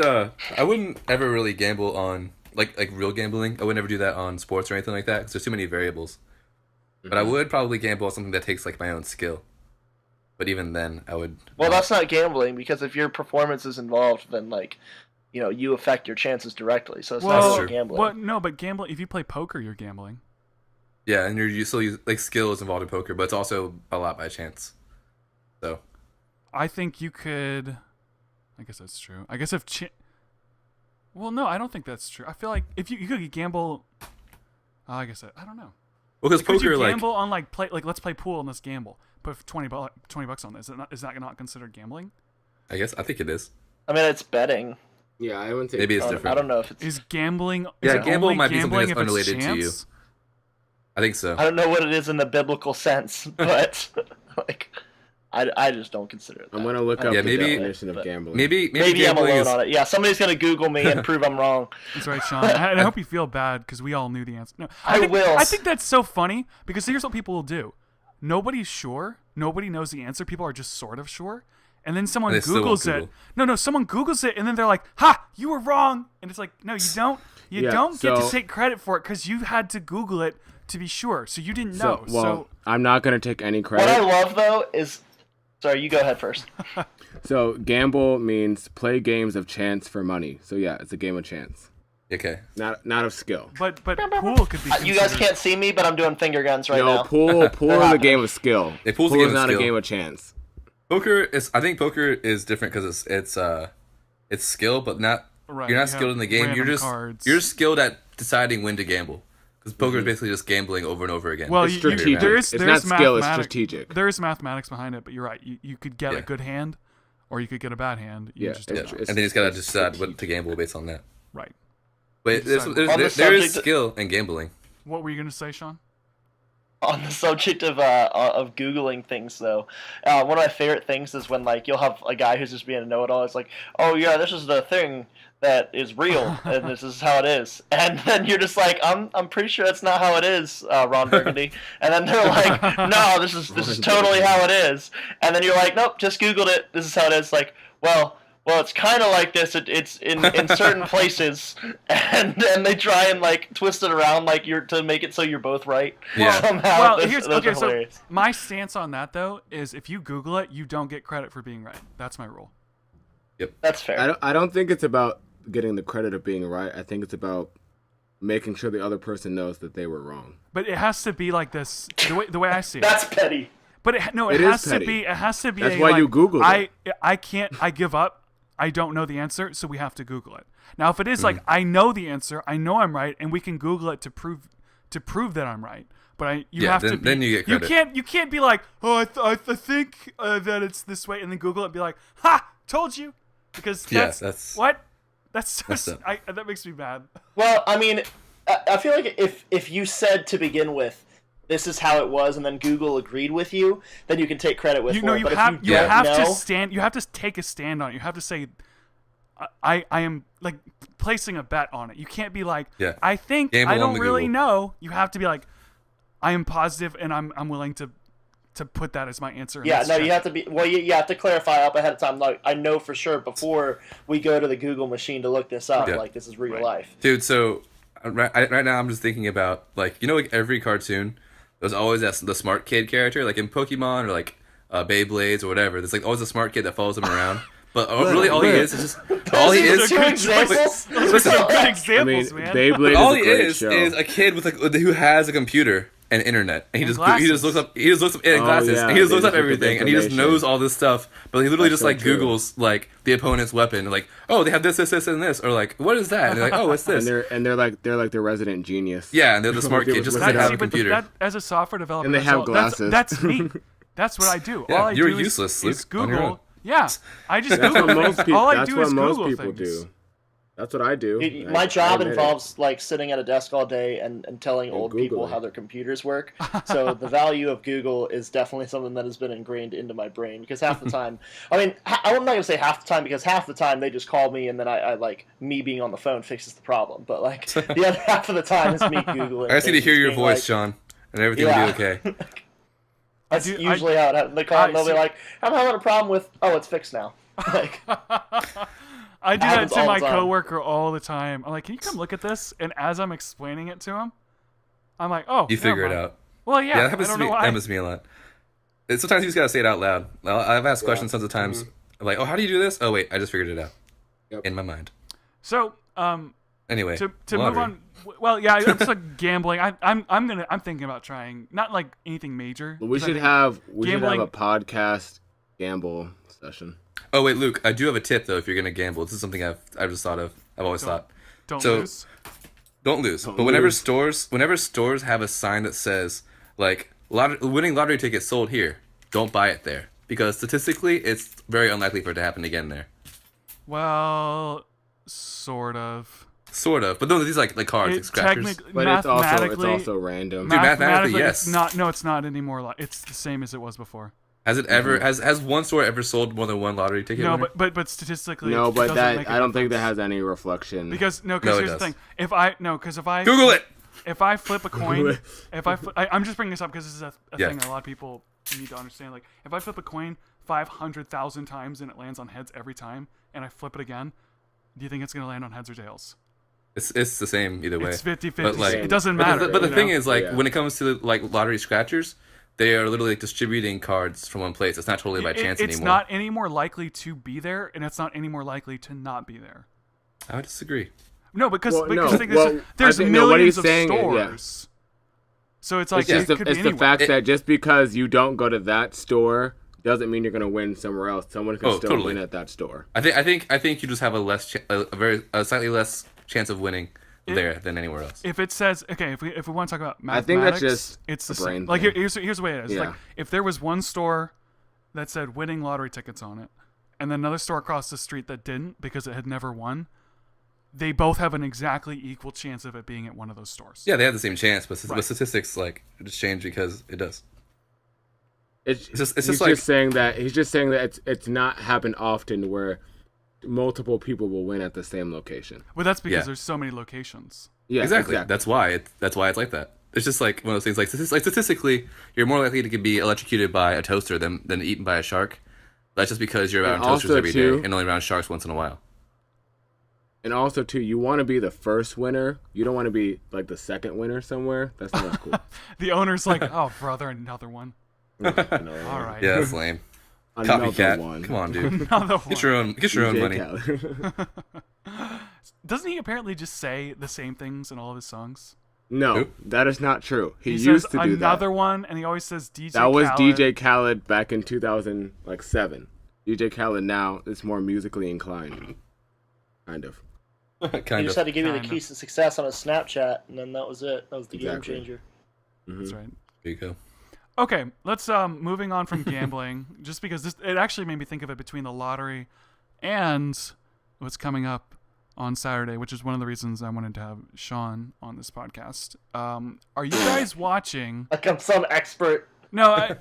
ever really gamble on like real gambling. I would never do that on sports or anything like that because there's too many variables. But I would probably gamble on something that takes like my own skill. But even then, I would. Well, that's not gambling because if your performance is involved, then like, you affect your chances directly. So it's not Well, really gambling. but gambling. If you play poker, you're gambling. Yeah, and you still use like skill is involved in poker, but it's also a lot by chance. So I think you could. I guess that's true. I guess well, no, I don't think that's true. I feel like if you could gamble. I guess I don't know. well, because Could you poker gamble on let's play pool and let's gamble. Put $20 on this. Is that not considered gambling? I think it is. I mean, it's betting. Yeah, I wouldn't say Maybe it's I different. don't know if it's. Is gambling? Yeah, is it gamble only might be something gambling that's if it's unrelated to you. chance? I think so. I don't know what it is in the biblical sense, but like, I just don't consider it. I'm that. gonna look up Yeah, the maybe- definition of but- gambling. Maybe Maybe I'm gambling alone is. on it. Yeah, somebody's gonna Google me and prove I'm wrong. That's right, Sean. And I hope you feel bad because we all knew the answer. No, I will. I think that's so funny because here's what people will do: nobody's sure, nobody knows the answer. People are just sort of sure, and then someone And they still won't Googles it. Google. No, someone Googles it, and then they're like, "Ha, you were wrong," and it's like, no, you don't. You Yeah, don't get to so- take credit for it because you had to Google it to be sure, so you didn't know. Well, I'm not gonna take any What I credit. love though is, sorry, you go ahead first. So gamble means play games of chance for money. So yeah, it's a game of chance, Okay. not of skill. but pool could be. You guys considered- can't see me, but I'm doing finger guns right No, now. pool is a game of skill. Yeah, pool's a Pool game is of not skill. a game of chance. Poker is. I think poker is different because it's skill, but not. Right, You're not you skilled have in the game. You're random just cards. you're skilled at deciding when to gamble. Because poker is basically just gambling over and over again. Well, It's you, strategic. there's It's there's not skill, it's mathematic- strategic. There's mathematics behind it, but you're right. You could get Yeah. a good hand, or you could get a bad hand. You Yeah, just yeah. don't know. it's- And then you just gotta it's decide what strategic. to gamble based on that. Right. But Decide. there On the is subject- skill in gambling. What were you gonna say, Sean? On the subject of googling things, though, one of my favorite things is when like you'll have a guy who's just being a know-it-all. It's like, oh yeah, this is the thing that is real, and this is how it is. And then you're just like, I'm pretty sure that's not how it is, Ron Burgundy. And then they're like, no, this is totally how it is. And then you're like, nope, just Googled it. This is how it is. Like, well, it's kind of like this. It's in certain places, and they try and like twist it around like you're to make it so you're both right. Yeah. Somehow. Well, those are so hilarious. my stance on that though is if you Google it, you don't get credit for being right. That's my rule. That's fair. I don't think it's about getting the credit of being right. I think it's about making sure the other person knows that they were wrong. But it has to be like this. The way I see it. That's petty. But it It has is to petty. be. It has to be. That's why you Googled it. I can't. I give up. I don't know the answer, so we have to Google it. Now, if it is like I know the answer, I know I'm right, and we can Google it to prove that I'm right. But you have to. Then you get credit. You can't be like, oh, I think that it's this way, and then Google it and be like, ha, told you, because that's what. That's just that makes me mad. Well, I mean, I feel like if you said to begin with, this is how it was, and then Google agreed with you, then you can take credit with it. You But have if you don't know, to stand. You have to take a stand on it. You have to say, I am like placing a bet on it. You can't be like, I think Gamble I on don't the really Google. know. You have to be like, I am positive, and I'm willing to put that as my answer. Yeah, no, you have to be. Well, you have to clarify up ahead of time. Like, I know for sure before we go to the Google machine to look this up. Yeah. Like, this is real life. Dude, so right now I'm just thinking about like like every cartoon, there's always the smart kid character, like in Pokemon or like Beyblades or whatever. There's like always a smart kid that follows him around. But really, all he is just all he is. Two examples. Listen, Good I mean, examples, man. Beyblade all is he a great is show. is a kid with who has a computer and internet, and he just glasses. looks up and glasses, yeah, and he just looks they up just look up everything, and he just information. knows all this stuff. But he literally That's just so true. Googles like the opponent's weapon, like, oh, they have this, and this, or like, what is that? And they're like, oh, what's this? and they're like the resident genius. Yeah, and they're the smart kid, just because they have a computer. That, as a software developer, And they have glasses. That's me. That's what I do. Yeah, all I you're do useless, is Luke, on your Google. own. Yeah, I just That's Google what most things. people. All I That's do what is most Google people things. do. That's what I do. My job admit it. involves like sitting at a desk all day and telling old people Googling. how their computers work. So the value of Google is definitely something that has been ingrained into my brain because half the time, I mean, I'm not gonna say half the time because half the time they just call me and then I like me being on the phone fixes the problem. But like the other half of the time is me Googling. I just need to hear your being voice, like, Sean, and everything will be okay. That's usually how it happens. They call and they'll be like, I'm having a problem with, oh, it's fixed now. Like, I do that happens to all my the time. coworker all the time. I'm like, can you come look at this? And as I'm explaining it to him, I'm like, oh, You figure never it mind. out. Well, yeah, Yeah, that I happens to don't me. know That why. happens to me a lot. Sometimes you just gotta say it out loud. I've asked questions tons of times. I'm like, oh, how do you do this? Oh, wait, I just figured it out in my mind. So, Anyway, to move lottery. on. Well, yeah, it's like gambling. I'm thinking about trying not like anything major. But we 'cause I should think have gambling- a podcast gamble session. Oh wait, Luke, I do have a tip though. If you're gonna gamble, this is something I've just thought of. I've always thought. Don't So- lose. Don't lose. Don't But whenever lose. stores have a sign that says like winning lottery tickets sold here, don't buy it there because statistically it's very unlikely for it to happen again there. Well, sort of. Sort of, but no, these are like cards, like scratchers. Technically, But it's mathematically, also random. Dude, mathematically, yes. it's not. No, it's not anymore. It's the same as it was before. Has it ever has one store ever sold more than one lottery ticket? No, winner? but statistically, No, it but doesn't that make a I don't think that difference. has any reflection. Because No, it here's the does. thing. If I Google it. if I flip a coin, Google it. I'm just bringing this up because this is a Yeah. thing that a lot of people need to understand. Like, if I flip a coin 500,000 times and it lands on heads every time, and I flip it again, do you think it's gonna land on heads or tails? It's the same either way. It's 50-50. But, like, It doesn't But matter. the you thing know? is, like, Yeah. when it comes to like lottery scratchers, they are literally like distributing cards from one place. It's not totally by chance it's anymore. not any more likely to be there, and it's not any more likely to not be there. I would disagree. No, because Well, because no. think Well, there's I think- no, what millions he's of saying is- yeah. stores. So it's like It's just it could be it's the anywhere. fact that just because you don't go to that store doesn't mean you're gonna win somewhere else. Someone can still totally. win at that store. I think you just have a slightly less chance of winning there than anywhere else. If it says okay, if we want to talk about I think that's mathematics, just it's the a same. brain Like thing. here's the way it is. Yeah. Like if there was one store that said winning lottery tickets on it, and then another store across the street that didn't because it had never won, they both have an exactly equal chance of it being at one of those stores. Yeah, they have the same chance, but Right. the statistics like just change because it does. It's just he's like- just saying that it's not happened often where multiple people will win at the same location. Well, that's because Yeah. there's so many locations. Yeah, Exactly. That's why it's like that. It's just like one of those things. Like statistically, you're more likely to be electrocuted by a toaster than eaten by a shark. That's just because you're around And toasters also, every day too- and only around sharks once in a while. And also, too, you want to be the first winner. You don't want to be like the second winner somewhere. That's not cool. The owner's like, oh, brother, another one. No. All right. Yeah, that's lame. Another Copycat. one. Come on, dude. Another one. Get your own DJ money. Khaled. Doesn't he apparently just say the same things in all of his songs? No, Who? that is not true. He He used says to do another that. one, and he always says DJ That was Khaled. DJ Khaled back in 2007. DJ Khaled now is more musically inclined. Kind of. He Kind just of. had to give you the Kind keys of. to success on his Snapchat, and then that was it. That was the Exactly. game changer. That's right. There you go. Okay, let's moving on from gambling, just because it actually made me think of it between the lottery and what's coming up on Saturday, which is one of the reasons I wanted to have Sean on this podcast. Are you guys watching? Like I'm some expert. No,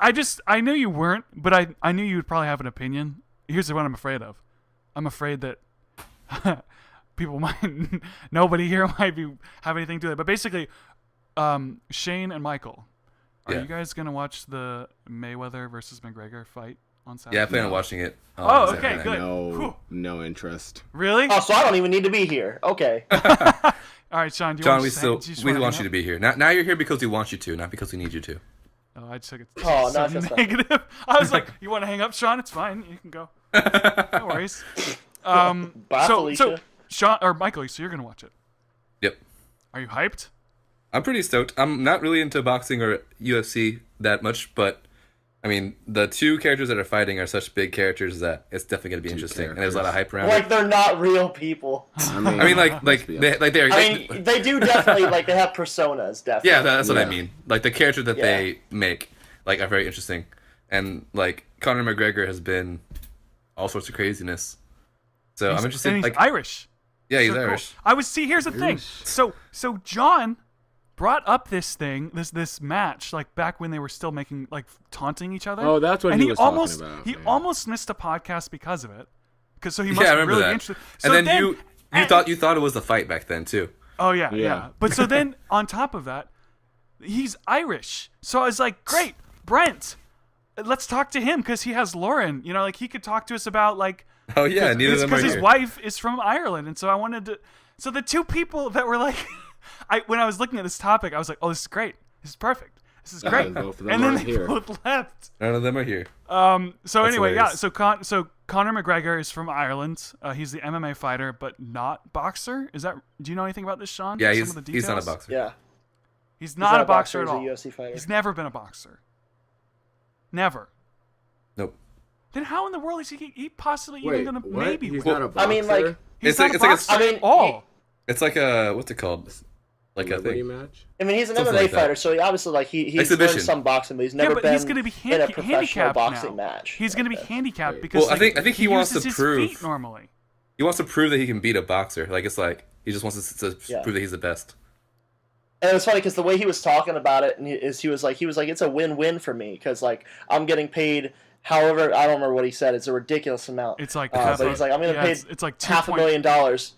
I knew you weren't, but I knew you would probably have an opinion. Here's what I'm afraid of. I'm afraid that people might, nobody here might have anything to do with it. But basically, Shayne and Michael, are Yeah. you guys gonna watch the Mayweather versus McGregor fight on Saturday? Yeah, I plan on watching it. Oh, Saturday okay, night. good. No, Whew. no interest. Really? Oh, so I don't even need to be here. Okay. All right, Sean. Do you John, want we want you to be here. Now you're here because we want you to, not because we need you to. Oh, I took it. Oh, so no, that's fine. negative. I was like, you want to hang up, Sean? It's fine. You can go. No worries. Bye, So Felicia. Sean or Michael, so you're gonna watch it. Yep. Are you hyped? I'm pretty stoked. I'm not really into boxing or UFC that much, but I mean, the two characters that are fighting are such big characters that it's definitely gonna be interesting. And there's a lot of hype around Like it. they're not real people. I mean, they're I mean, they do definitely like they have personas. Definitely. yeah, that's what I Yeah. mean. Like the characters that Yeah. they make, like, are very interesting, and like Conor McGregor has been all sorts of craziness. So I'm interested. And he's Like, Irish. yeah, he's So cool. Irish. I was here's the thing. So John brought up this match like back when they were still making like taunting each other. Oh, that's what and he was almost talking about, he yeah. almost missed a podcast because of it. So he must Yeah, I be remember really that. interested. So And then you thought it was the fight back then too. Oh yeah, Yeah. yeah. But so then on top of that, he's Irish. So I was like, great, Brent, let's talk to him because he has Lauren. You know, like he could talk to us about like. Oh yeah, neither of them are Because his here. wife is from Ireland, and so I wanted to. So the two people that were like, when I was looking at this topic, I was like, oh, this is great. This is perfect. This is great. And both of them And then aren't they here. both left. None of them are here. So That's anyway, hilarious. yeah. So Conor McGregor is from Ireland. He's the MMA fighter, but not boxer. Is that? Do you know anything about this, Sean? Yeah, Some of the he's not a details? boxer. Yeah. He's not a boxer at He's all. a UFC fighter. He's never been a boxer. Never. Nope. Then how in the world is he possibly Wait, even gonna what? maybe He's win? not a boxer? I mean, like, He's It's not like- a it's like a- boxer I mean, at all. It's like a what's it called? Like a Liberty thing. match? I mean, he's an Something MMA like that. fighter, so he obviously like he's Exhibition. learned some boxing, but he's Yeah, never but been he's going to be in a professional handicapped boxing now. match. He's going to be Like that. handicapped Wait. because Well, I think he wants uses to his prove- feet normally. He wants to prove that he can beat a boxer. Like it's like he just wants to Yeah. prove that he's the best. And it was funny because the way he was talking about it, and he was like, it's a win-win for me because like I'm getting paid. However, I don't remember what he said. It's a ridiculous amount. It's like but he's like, I'm going to pay it's like $500,000,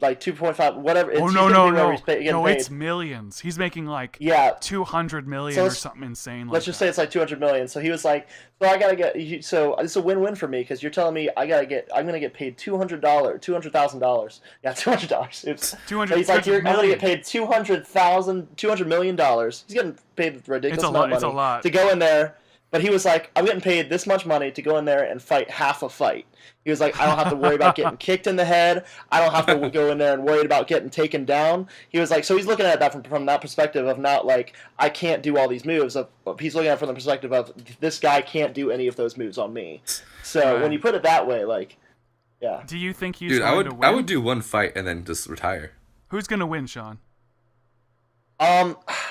like 2.5, whatever. Oh he's no gonna no be where no he's getting no! paid. It's millions. He's making like Yeah. 200 million So or let's- something insane. Let's like just that. say it's like 200 million. So he was like, so I gotta get. So it's a win-win for me because you're telling me I'm gonna get paid $200,000. Yeah, $200. It's 200 He's like, I'm gonna million. get paid $200 million. He's getting paid a ridiculous It's a amount lot- of it's a money lot. to go in there. But he was like, I'm getting paid this much money to go in there and fight half a fight. He was like, I don't have to worry about getting kicked in the head. I don't have to go in there and worry about getting taken down. He was like, so he's looking at that from that perspective of not like, I can't do all these moves. He's looking at it from the perspective of, this guy can't do any of those moves on me. So Right. when you put it that way, like, yeah. Do you think he's Dude, going to win? I would do one fight and then just retire. Who's going to win, Sean?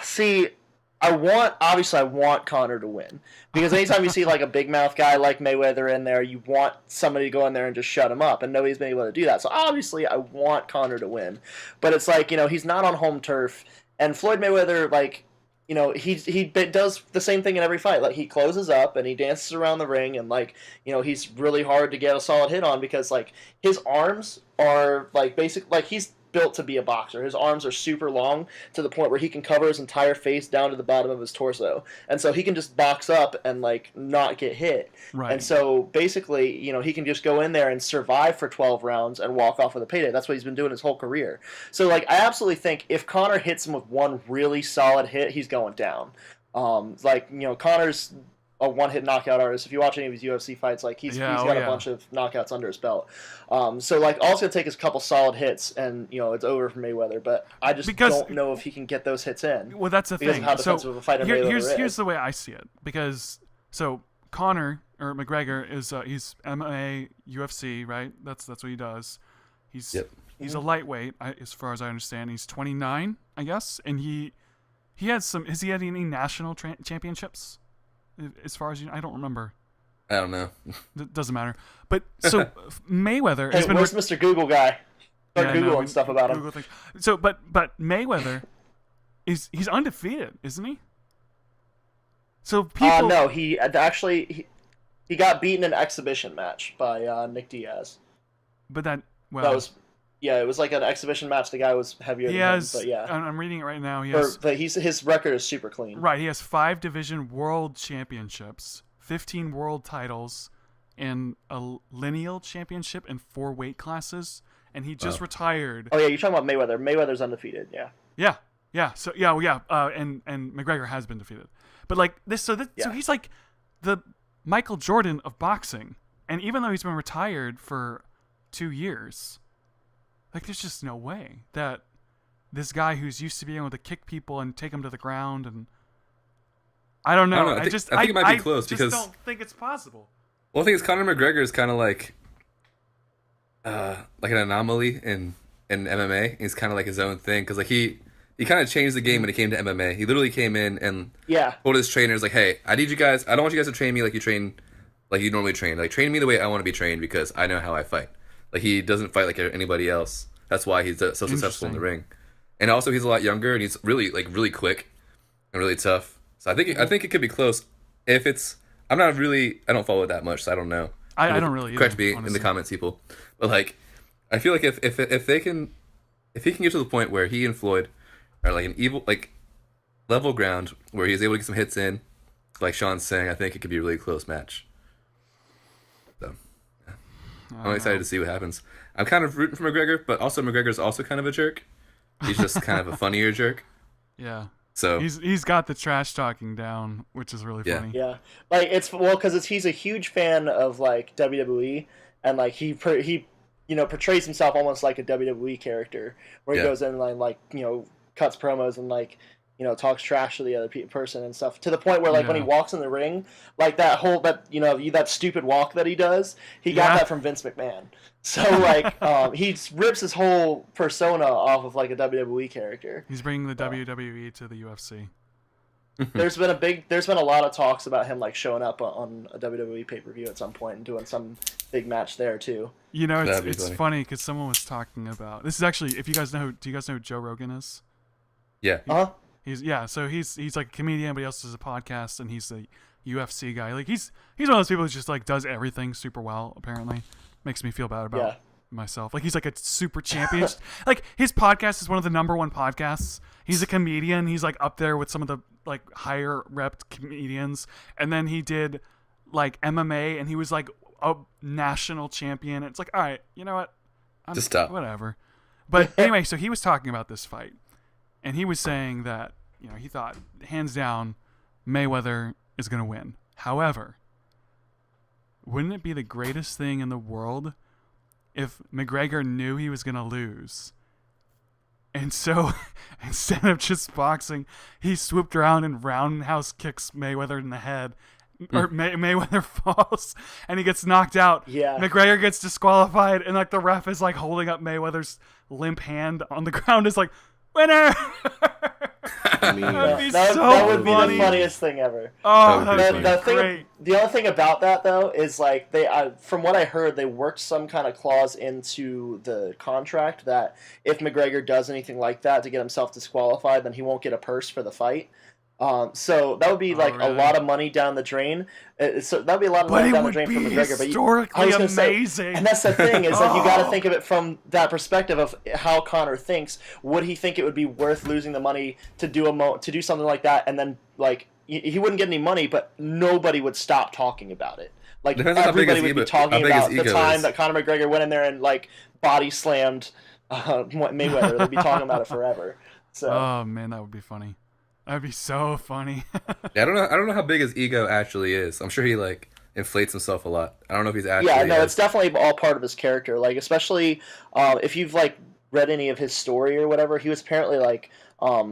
See, I want Conor to win, because anytime you see like a big mouth guy like Mayweather in there, you want somebody to go in there and just shut him up, and nobody's been able to do that. So obviously, I want Conor to win, but it's like, he's not on home turf, and Floyd Mayweather, like, he does the same thing in every fight. Like, he closes up and he dances around the ring, and like, he's really hard to get a solid hit on, because like his arms are like he's built to be a boxer. His arms are super long to the point where he can cover his entire face down to the bottom of his torso, and so he can just box up and like not get hit. Right. And so basically, he can just go in there and survive for 12 rounds and walk off with a payday. That's what he's been doing his whole career. So like, I absolutely think if Conor hits him with one really solid hit, he's going down. Conor's a one-hit knockout artist. If you watch any of his UFC fights, like he's got a bunch of knockouts under his belt. So like, all it's gonna take is a couple solid hits, and it's over for Mayweather. But I just don't know if he can get those hits in. Well, that's the because thing. Of how defensive of a fighter Mayweather is. Here's the way I see it. Because Conor or McGregor is he's MMA, UFC, right? That's what he does. He's a lightweight, as far as I understand. He's 29, I guess, and he has some. Has he had any national championships? As far as I don't remember. I don't know. Doesn't matter. But so Mayweather. Hey, where's Mr. Google guy? Start Googling stuff about him. Things. So, but Mayweather he's undefeated, isn't he? So people. No, he actually he got beaten in an exhibition match by Nick Diaz. But that it was like an exhibition match. The guy was heavier than him, but yeah. I'm reading it right now. His record is super clean. Right, he has 5 division world championships, 15 world titles, and a lineal championship in 4 weight classes, and he just retired. Oh yeah, you're talking about Mayweather. Mayweather's undefeated. Yeah. Yeah. So and McGregor has been defeated, but like this, so he's like the Michael Jordan of boxing, and even though he's been retired for 2 years. Like, there's just no way that this guy who's used to being able to kick people and take them to the ground, and I don't know. I think it might be close because I don't think it's possible. Well, I think Conor McGregor is kind of like an anomaly in MMA. He's kind of like his own thing because like he kind of changed the game when it came to MMA. He literally came in and told his trainers like, "Hey, I need you guys. I don't want you guys to train me like you normally train. Like, train me the way I want to be trained because I know how I fight." Like, he doesn't fight like anybody else. That's why he's so successful in the ring. And also, he's a lot younger, and he's really quick and really tough. So I think it could be close. If it's, I don't follow it that much, so I don't know. I don't really. Correct me in the comments, people. But like, I feel like if he can get to the point where he and Floyd are like an evil level ground where he's able to get some hits in, like Sean's saying, I think it could be a really close match. So. I'm excited to see what happens. I'm kind of rooting for McGregor, but also McGregor's also kind of a jerk. He's just kind of a funnier jerk. Yeah. So he's got the trash talking down, which is really funny. Yeah. Like because he's a huge fan of like WWE, and like he portrays himself almost like a WWE character, where he goes in and like cuts promos and like talks trash to the other person and stuff, to the point where like when he walks in the ring, like that stupid walk that he does, he got that from Vince McMahon. So like he rips his whole persona off of like a WWE character. He's bringing the WWE to the UFC. There's been a lot of talks about him like showing up on a WWE pay-per-view at some point and doing some big match there too. It's funny because someone was talking about this. Is actually, do you guys know who Joe Rogan is? Yeah. He's like a comedian, but he also does a podcast, and he's the UFC guy. Like he's one of those people who just like does everything super well. Apparently, makes me feel bad about myself. Like he's like a super champion. Like his podcast is one of the #1 podcasts. He's a comedian. He's like up there with some of the like higher repped comedians. And then he did like MMA, and he was like a national champion. It's like, all right, you know what? Just stop. Whatever. But anyway, so he was talking about this fight. And he was saying that, he thought, hands down, Mayweather is going to win. However, wouldn't it be the greatest thing in the world if McGregor knew he was going to lose? And so, instead of just boxing, he swooped around and roundhouse kicks Mayweather in the head. Or Mayweather falls, and he gets knocked out. Yeah. McGregor gets disqualified, and like the ref is like holding up Mayweather's limp hand on the ground, is like, winner. I mean, That'd be that, so that would be funny. the funniest thing ever. Oh, That would be that'd be funny. great. The other thing about that though is like from what I heard, they worked some kind of clause into the contract that if McGregor does anything like that to get himself disqualified, then he won't get a purse for the fight. So that would be like a really? lot of money down the drain. So that'd be a lot of But money it down the would drain be for McGregor. I historically was gonna say, amazing. and that's the thing is that you got to Oh. think of it from that perspective of how Connor thinks. Would he think it would be worth losing the money to do to do something like that, and then like he wouldn't get any money, but nobody would stop talking about it. Like Depends on how big everybody his would be ego- how talking big his about the ego time is. that Conor McGregor went in there and like body slammed Mayweather. They'd be talking about it forever. So. Oh man, that would be funny. That'd be so funny. Yeah, I don't know how big his ego actually is. I'm sure he like inflates himself a lot. I don't know if he's actually. Yeah, no, it's definitely all part of his character. Like, especially if you've like read any of his story or whatever, he was apparently like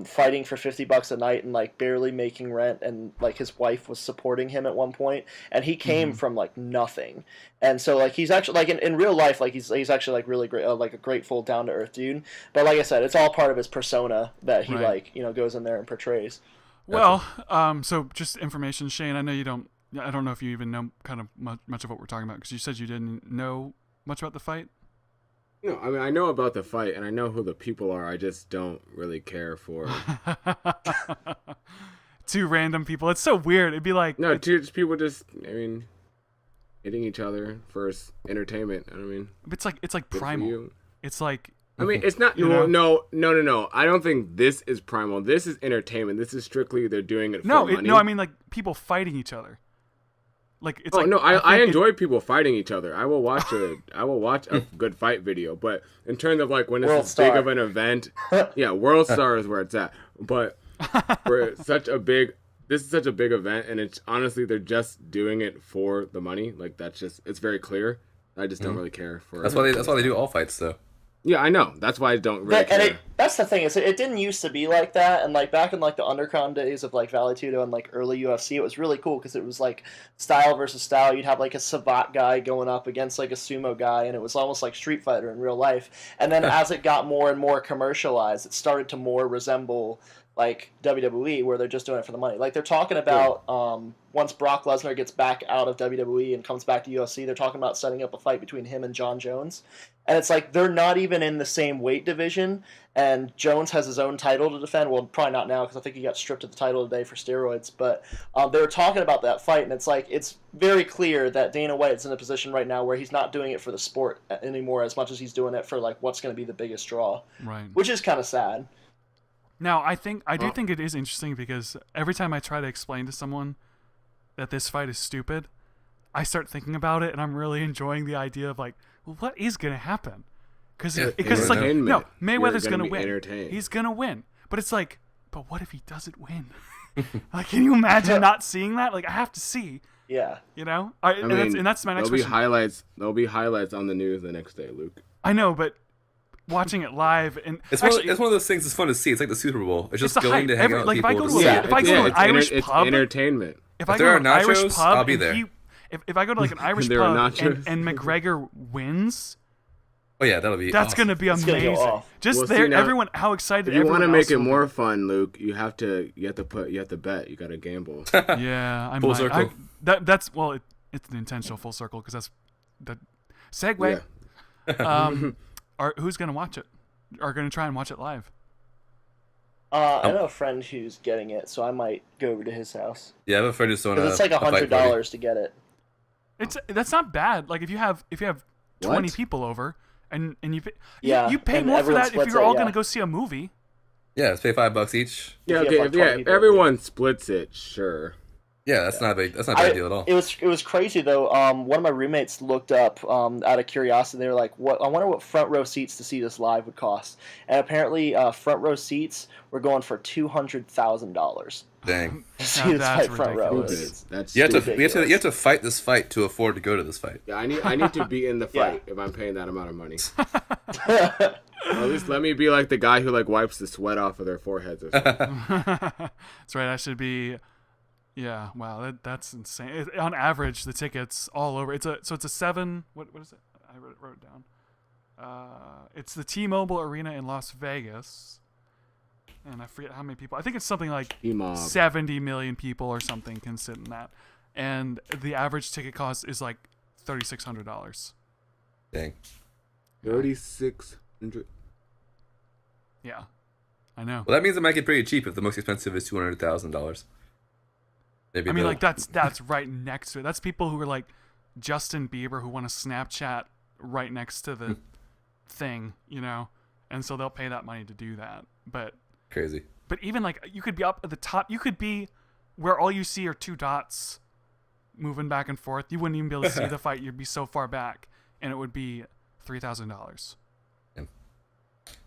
fighting for $50 a night and like barely making rent, and like his wife was supporting him at one point, and he came from like nothing, and so like he's actually like in real life like he's actually like really great, like a grateful, down to earth dude. But like I said, it's all part of his persona that he Right. like goes in there and portrays. Well, so just information, Shane. I know you don't. I don't know if you even know kind of much of what we're talking about because you said you didn't know much about the fight. no, I mean, I know about the fight and I know who the people are. I just don't really care for. Two random people. It's so weird. It'd be like No, just people just. I mean, hitting each other for entertainment. I mean, it's like good for primal. you. It's like I mean, it's not. You know? No. I don't think this is primal. This is entertainment. This is strictly they're doing it for money. no. I mean like people fighting each other. Like it's like no, I think enjoy people fighting each other. I will watch a good fight video. But in terms of like when it's World this big Star. of an event, yeah, World Star is where it's at. But for this is such a big event, and it's honestly they're just doing it for the money. Like it's very clear. I just don't really care for. That's why they do all fights though. Yeah, I know. That's why I don't really And care. that's the thing is it didn't used to be like that, and like back in like the underground days of like Vale Tudo and like early UFC, it was really cool because it was like style versus style. You'd have like a savate guy going up against like a sumo guy, and it was almost like Street Fighter in real life. And then as it got more and more commercialized, it started to more resemble like WWE, where they're just doing it for the money. Like they're talking about once Brock Lesnar gets back out of WWE and comes back to UFC, they're talking about setting up a fight between him and John Jones. And it's like they're not even in the same weight division, and Jones has his own title to defend. Well, probably not now because I think he got stripped of the title today for steroids. But they were talking about that fight, and it's like it's very clear that Dana White's in a position right now where he's not doing it for the sport anymore as much as he's doing it for like what's going to be the biggest draw, right. which is kind of sad. Now, I do think it is interesting because every time I try to explain to someone that this fight is stupid, I start thinking about it, and I'm really enjoying the idea of like, well, what is going to happen? Because it's like, no, Mayweather's going to win. Entertained. He's going to win. But it's like, but what if he doesn't win? Like, can you imagine not seeing that? Like, I have to see. Yeah. You know? I mean, and that's my next there'll question. There'll be highlights on the news the next day, Luke. I know, but watching it live and It's actually, one of those things that's fun to see. It's like the Super Bowl. It's just It's a going hype. to hang out with Like, if I people. go to to see a- it. if I go to an Irish it's pub- entertainment. if I there go are to an Irish nachos, pub I'll be and there. if I go to like an Irish There are pub nachos. and McGregor wins, Oh yeah, that'll be. that's awesome. gonna be It's gonna go amazing. off. Just Well, see, there, now, everyone, how excited! If you want to everyone make else it will be. more fun, Luke, you have to bet. You got to gamble. Yeah, I Full might. circle. That's well, it's an intentional full circle because that's the segue. Who's gonna watch it? Are gonna try and watch it live? I know a friend who's getting it, so I might go over to his house. Yeah, I have a friend who's throwing Because it's like a fight party. $100 to get it. That's not bad. Like if you have 20 What? people over and you pay, Yeah, you pay and more for everyone that if splits you're it, all yeah. gonna go see a movie. Yeah, let's pay $5 each. Yeah, If okay, you have, like, 20 if people, everyone splits it, sure. Yeah, that's not a big. That's not a bad deal at all. It was crazy though. One of my roommates looked up out of curiosity. They were like, "What? I wonder what front row seats to see this live would cost." And apparently, front row seats were going for $200,000 Dang. to see this that's fight front row. ridiculous. Stupid. That's You have to. stupid. You have to fight this fight to afford to go to this fight. Yeah, I need to be in the Yeah. fight if I'm paying that amount of money. Or at least let me be like the guy who like wipes the sweat off of their foreheads or something. That's right. I should be. Yeah. Wow. That's insane. On average, the tickets all over. It's a 7. What is it? I wrote it down. It's the T-Mobile Arena in Las Vegas. and I forget how many people. I think it's something like E-mob. 70 million people or something can sit in that, and the average ticket cost is like $3,600. Dang. 3,600. Yeah, I know. Well, that means it might get pretty cheap if the most expensive is $200,000. Maybe I mean, like that's right next to it. That's people who are like Justin Bieber who want to Snapchat right next to the thing, you know, and so they'll pay that money to do that. But crazy. But even like you could be up at the top. You could be where all you see are two dots moving back and forth. You wouldn't even be able to see the fight. You'd be so far back, and it would be $3,000.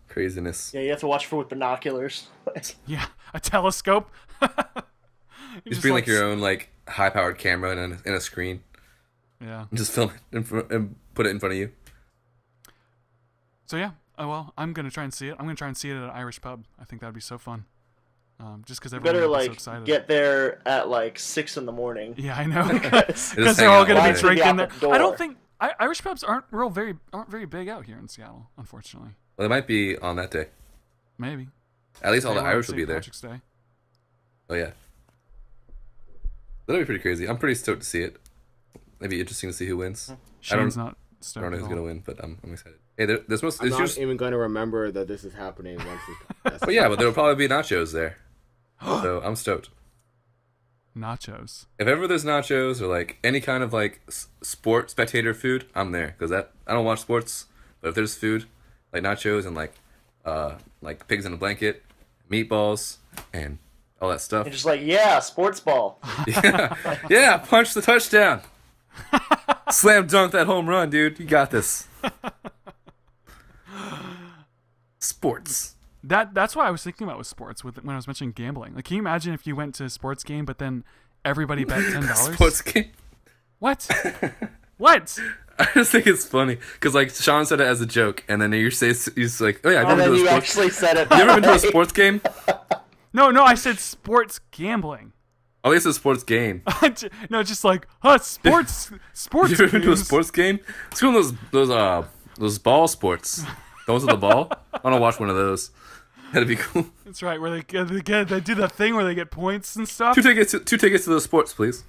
Craziness. Yeah, you have to watch for with binoculars. Yeah, a telescope. Just bring like your own like high-powered camera and a screen. Yeah. And just film it and put it in front of you. So yeah, well, I'm gonna try and see it. I'm gonna try and see it at an Irish pub. I think that'd be so fun. Just because everyone Better would be so like excited. get there at like 6 a.m. Yeah, I know. Just Because hang they're all out gonna all be day. drinking Out there. the I don't door. think Irish pubs aren't very big out here in Seattle, unfortunately. Well, they might be on that day. Maybe. At least all the They were on Irish will be St. there. Patrick's Day. Oh yeah. That'll be pretty crazy. I'm pretty stoked to see it. It'd be interesting to see who wins. Shane's not I don't stoked know at who's all. gonna win, but I'm excited. Hey, there's most. I'm It's not just, even going to remember that this is happening once it's but yeah, but there'll probably be nachos there. So I'm stoked. Nachos. If ever there's nachos or like any kind of like sport spectator food, I'm there because I don't watch sports. But if there's food like nachos and like pigs in a blanket, meatballs, and all that stuff, And just like, yeah, sports ball. yeah, punch the touchdown, slam dunk that home run, dude. You got this. Sports. That's what I was thinking about with sports when I was mentioning gambling. Like, can you imagine if you went to a sports game, but then everybody bet $10? Sports game. What? What? I just think it's funny because like Sean said it as a joke, and then he's like, "Oh yeah, I've And never then been to you a sports. actually said it. You ever been to a that way. sports game? No, I said sports gambling. At least a sports game. No, just like sports. You ever been to a games. sports game? It's one of those ball sports. Those with the ball. I want to watch one of those. That'd be cool. That's right, where they do that thing where they get points and stuff. Two tickets to those sports, please.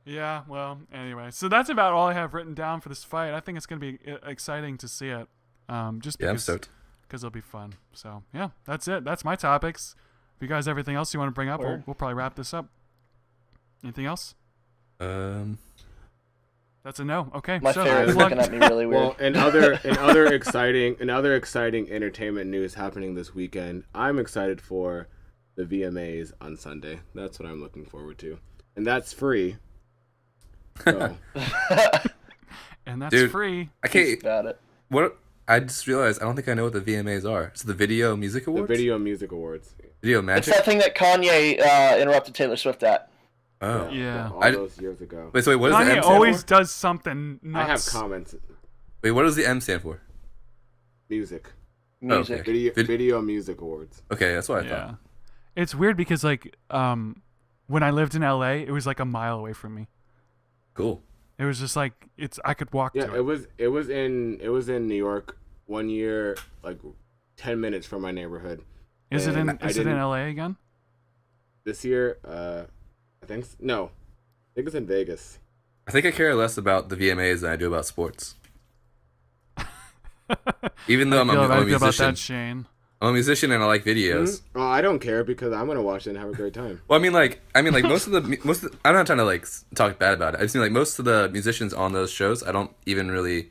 Yeah, well, anyway. So that's about all I have written down for this fight. I think it's going to be exciting to see it. Just Yeah, I'm because stoked. it'll be fun. So, yeah, that's it. That's my topics. If you guys have anything else you want to bring up, we'll probably wrap this up. Anything else? That's a no. Okay. My so, ferret's good luck. looking at me really weird. Well, in other exciting entertainment news happening this weekend, I'm excited for the VMAs on Sunday. That's what I'm looking forward to, and that's free. So, And that's Dude, free. I can't. Got it. What? I just realized I don't think I know what the VMAs are. It's the Video Music the Awards. Video Music Awards. Video It's Magic. that thing that Kanye interrupted Taylor Swift at. Oh. Yeah. all I- those years ago. Wait, so wait, what does the Kanye M stand always for? does something nuts. I have comments. Wait, what does the M stand for? Music. Music. okay. Video Music Awards. Okay, that's what I Yeah. thought. It's weird because, like, when I lived in LA, it was like a mile away from me. Cool. It was just like I could walk Yeah, to it was in New York one year, like 10 minutes from my neighborhood. Is it And in I is it in didn't- LA again? This year? I think no. I think it's in Vegas. I think I care less about the VMAs than I do about sports. Even though I'm I feel a about musician. that, Shane. I'm a musician and I like videos. Oh, I don't care because I'm gonna watch it and have a great time. Well, I mean, like most of the I'm not trying to like talk bad about it. I just mean like most of the musicians on those shows, I don't even really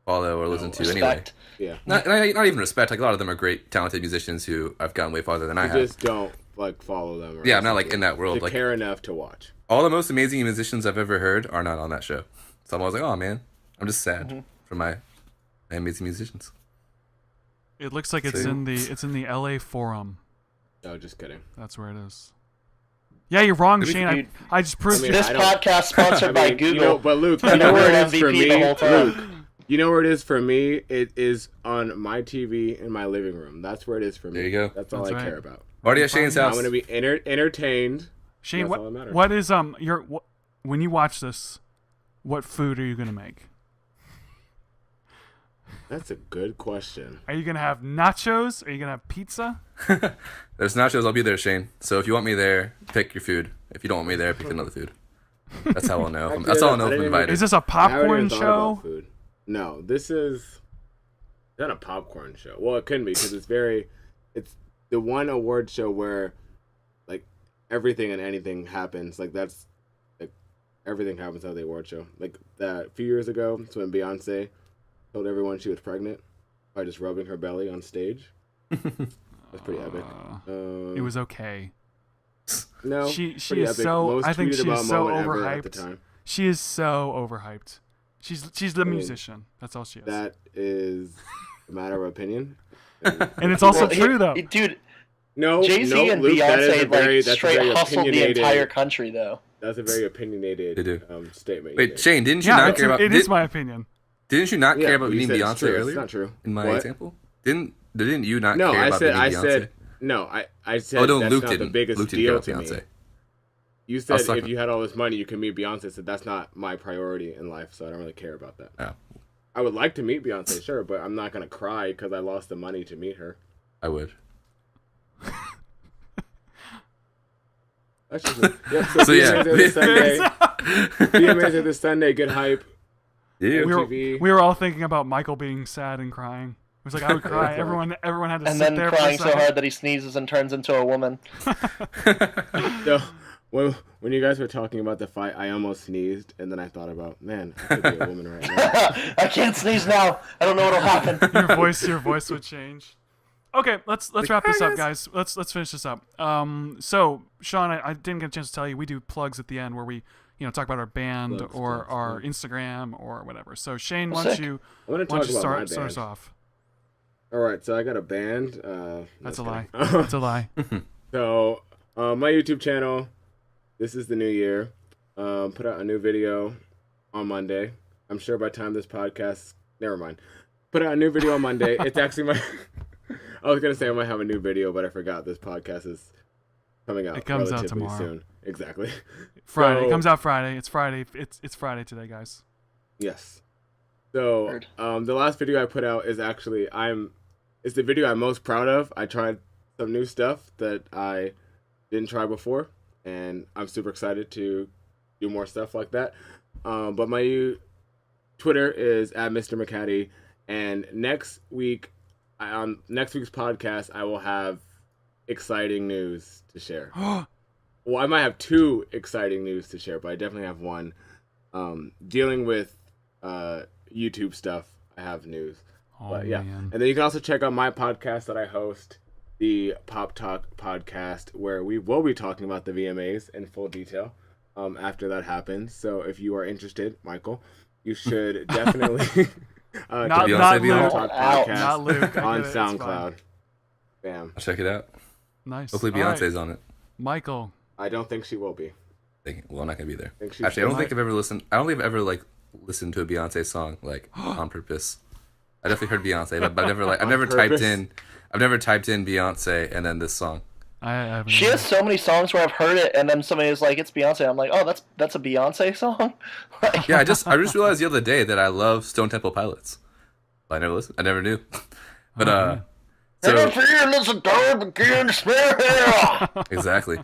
follow or listen to anyway. Respect. Yeah, Not even respect. Like a lot of them are great, talented musicians who I've gotten way farther than I I have. just don't like follow them. Or Yeah, I'm not listen like in to that them world. to Like care enough to watch. all the most amazing musicians I've ever heard are not on that show. So I'm always like, oh man, I'm just sad for my amazing musicians. It looks like it's See? in the LA Forum. No, just kidding. That's where it is. Yeah, you're wrong, Maybe- Shane. Dude, I just proved I mean, you. This I don't- podcast sponsored by Google. You know, but Luke, you And know we're where it an is for MVP me. the whole time. Luke, you know where it is for me. It is on my TV in my living room. That's where it is for me. There you go. That's all That's I right. care about. Already at Shane's I'm house. gonna be entertained. Shane, That's all that matters. what is when you watch this, what food are you gonna make? That's a good question. Are you gonna have nachos? Are you gonna have pizza? There's nachos. I'll be there, Shane. So if you want me there, pick your food. If you don't want me there, pick another food. That's how I'll know. Actually, That's how I'll know I if I'm didn't invited. Is this a I haven't popcorn even thought about show? food. No, this is not a popcorn show. Well, it couldn't be because it's the one award show where like everything and anything happens. Like that's like everything happens at the award show. Like that a few years ago, it's when Beyonce told everyone she was pregnant by just rubbing her belly on stage. That's pretty epic. It was okay. No, She pretty is epic. so. Most I think tweeted she about is so moment ever at the overhyped. time. She is so overhyped. She's the mean, musician. That's all she is. That is a matter of opinion. And it's also true though. Dude, No, Jay-Z no, and Luke, that is Beyonce a very, like that's a straight very hustled the opinionated. entire country, though. That's a very opinionated They do. Statement. you Wait, made. Shane, didn't you Yeah, not care about? it is my opinion. Didn't you not Yeah, care about but you meeting said it's Beyonce true. It's earlier? not true. In my What? example, didn't you not No, care I about said, meeting Beyonce? I said Oh no, that's Luke not didn't. the biggest Luke didn't deal care to about me. Beyonce. You I said was talking- if you had all this money, you could meet Beyonce. So that's not my priority in life. So I don't really care about that. Oh, I would like to meet Beyonce, sure, but I'm not gonna cry because I lost the money to meet her. I would. That's just yeah. So, So, yeah. VMAs are this Sunday. VMAs are this Sunday. Get hype. Yeah. MTV. We were all thinking about Michael being sad and crying. It was like I would cry. Everyone had to And sit then there crying for so a second. hard that he sneezes and turns into a woman. So when you guys were talking about the fight, I almost sneezed, and then I thought about, man, I could be a woman right now. I can't sneeze now. I don't know what'll happen. your voice would change. Okay, let's wrap this up, guys. Let's finish this up. So Sean, I didn't get a chance to tell you, we do plugs at the end where we talk about our band Plugs, or plugs, our plugs. Instagram or whatever. So Shane, why Sick. don't you I'm gonna talk about my start us band. off? All right, so I got a band. That's no, a lie. kidding. That's a lie. So my YouTube channel. This is the new year. Put out a new video on Monday. I'm sure by the time this podcast, never mind. Put out a new video on Monday. It's actually my. I was gonna say I might have a new video, but I forgot this podcast is coming out. It comes out relatively tomorrow. soon. Exactly. Friday. So- It comes out Friday. It's Friday. It's Friday today, guys. Yes. So Word. the last video I put out is actually it's the video I'm most proud of. I tried some new stuff that I didn't try before, and I'm super excited to do more stuff like that. But my Twitter is at Mr. McCaddy, and next week's podcast I will have exciting news to share. Well, I might have two exciting news to share, but I definitely have one. Dealing with YouTube stuff, I have news. Oh, But yeah, man. and then you can also check out my podcast that I host, the Pop Talk podcast, where we will be talking about the VMAs in full detail after that happens. So if you are interested, Michael, you should definitely Not check Beyonce out the Luke. Pop Talk Out. podcast Not Luke. I on get it. It's fine. SoundCloud. Bam. I'll check it out. Nice. Hopefully All right. Beyonce's on it. Michael. I don't think she will be. Well, I'm not gonna be there. Think she's Actually, I don't still think I've ever listened. I don't think I've ever listened to a Beyonce song on purpose. I definitely heard Beyonce, but I've never I've never typed purpose? in Beyonce and then this song. I haven't. She has so many songs where I've heard it, and then somebody is like, "It's Beyonce." I'm like, "Oh, that's a Beyonce song." Like, Yeah, I just realized the other day that I love Stone Temple Pilots. I never listened. I never knew. But "And so I'm feeling the door begin to smell." exactly,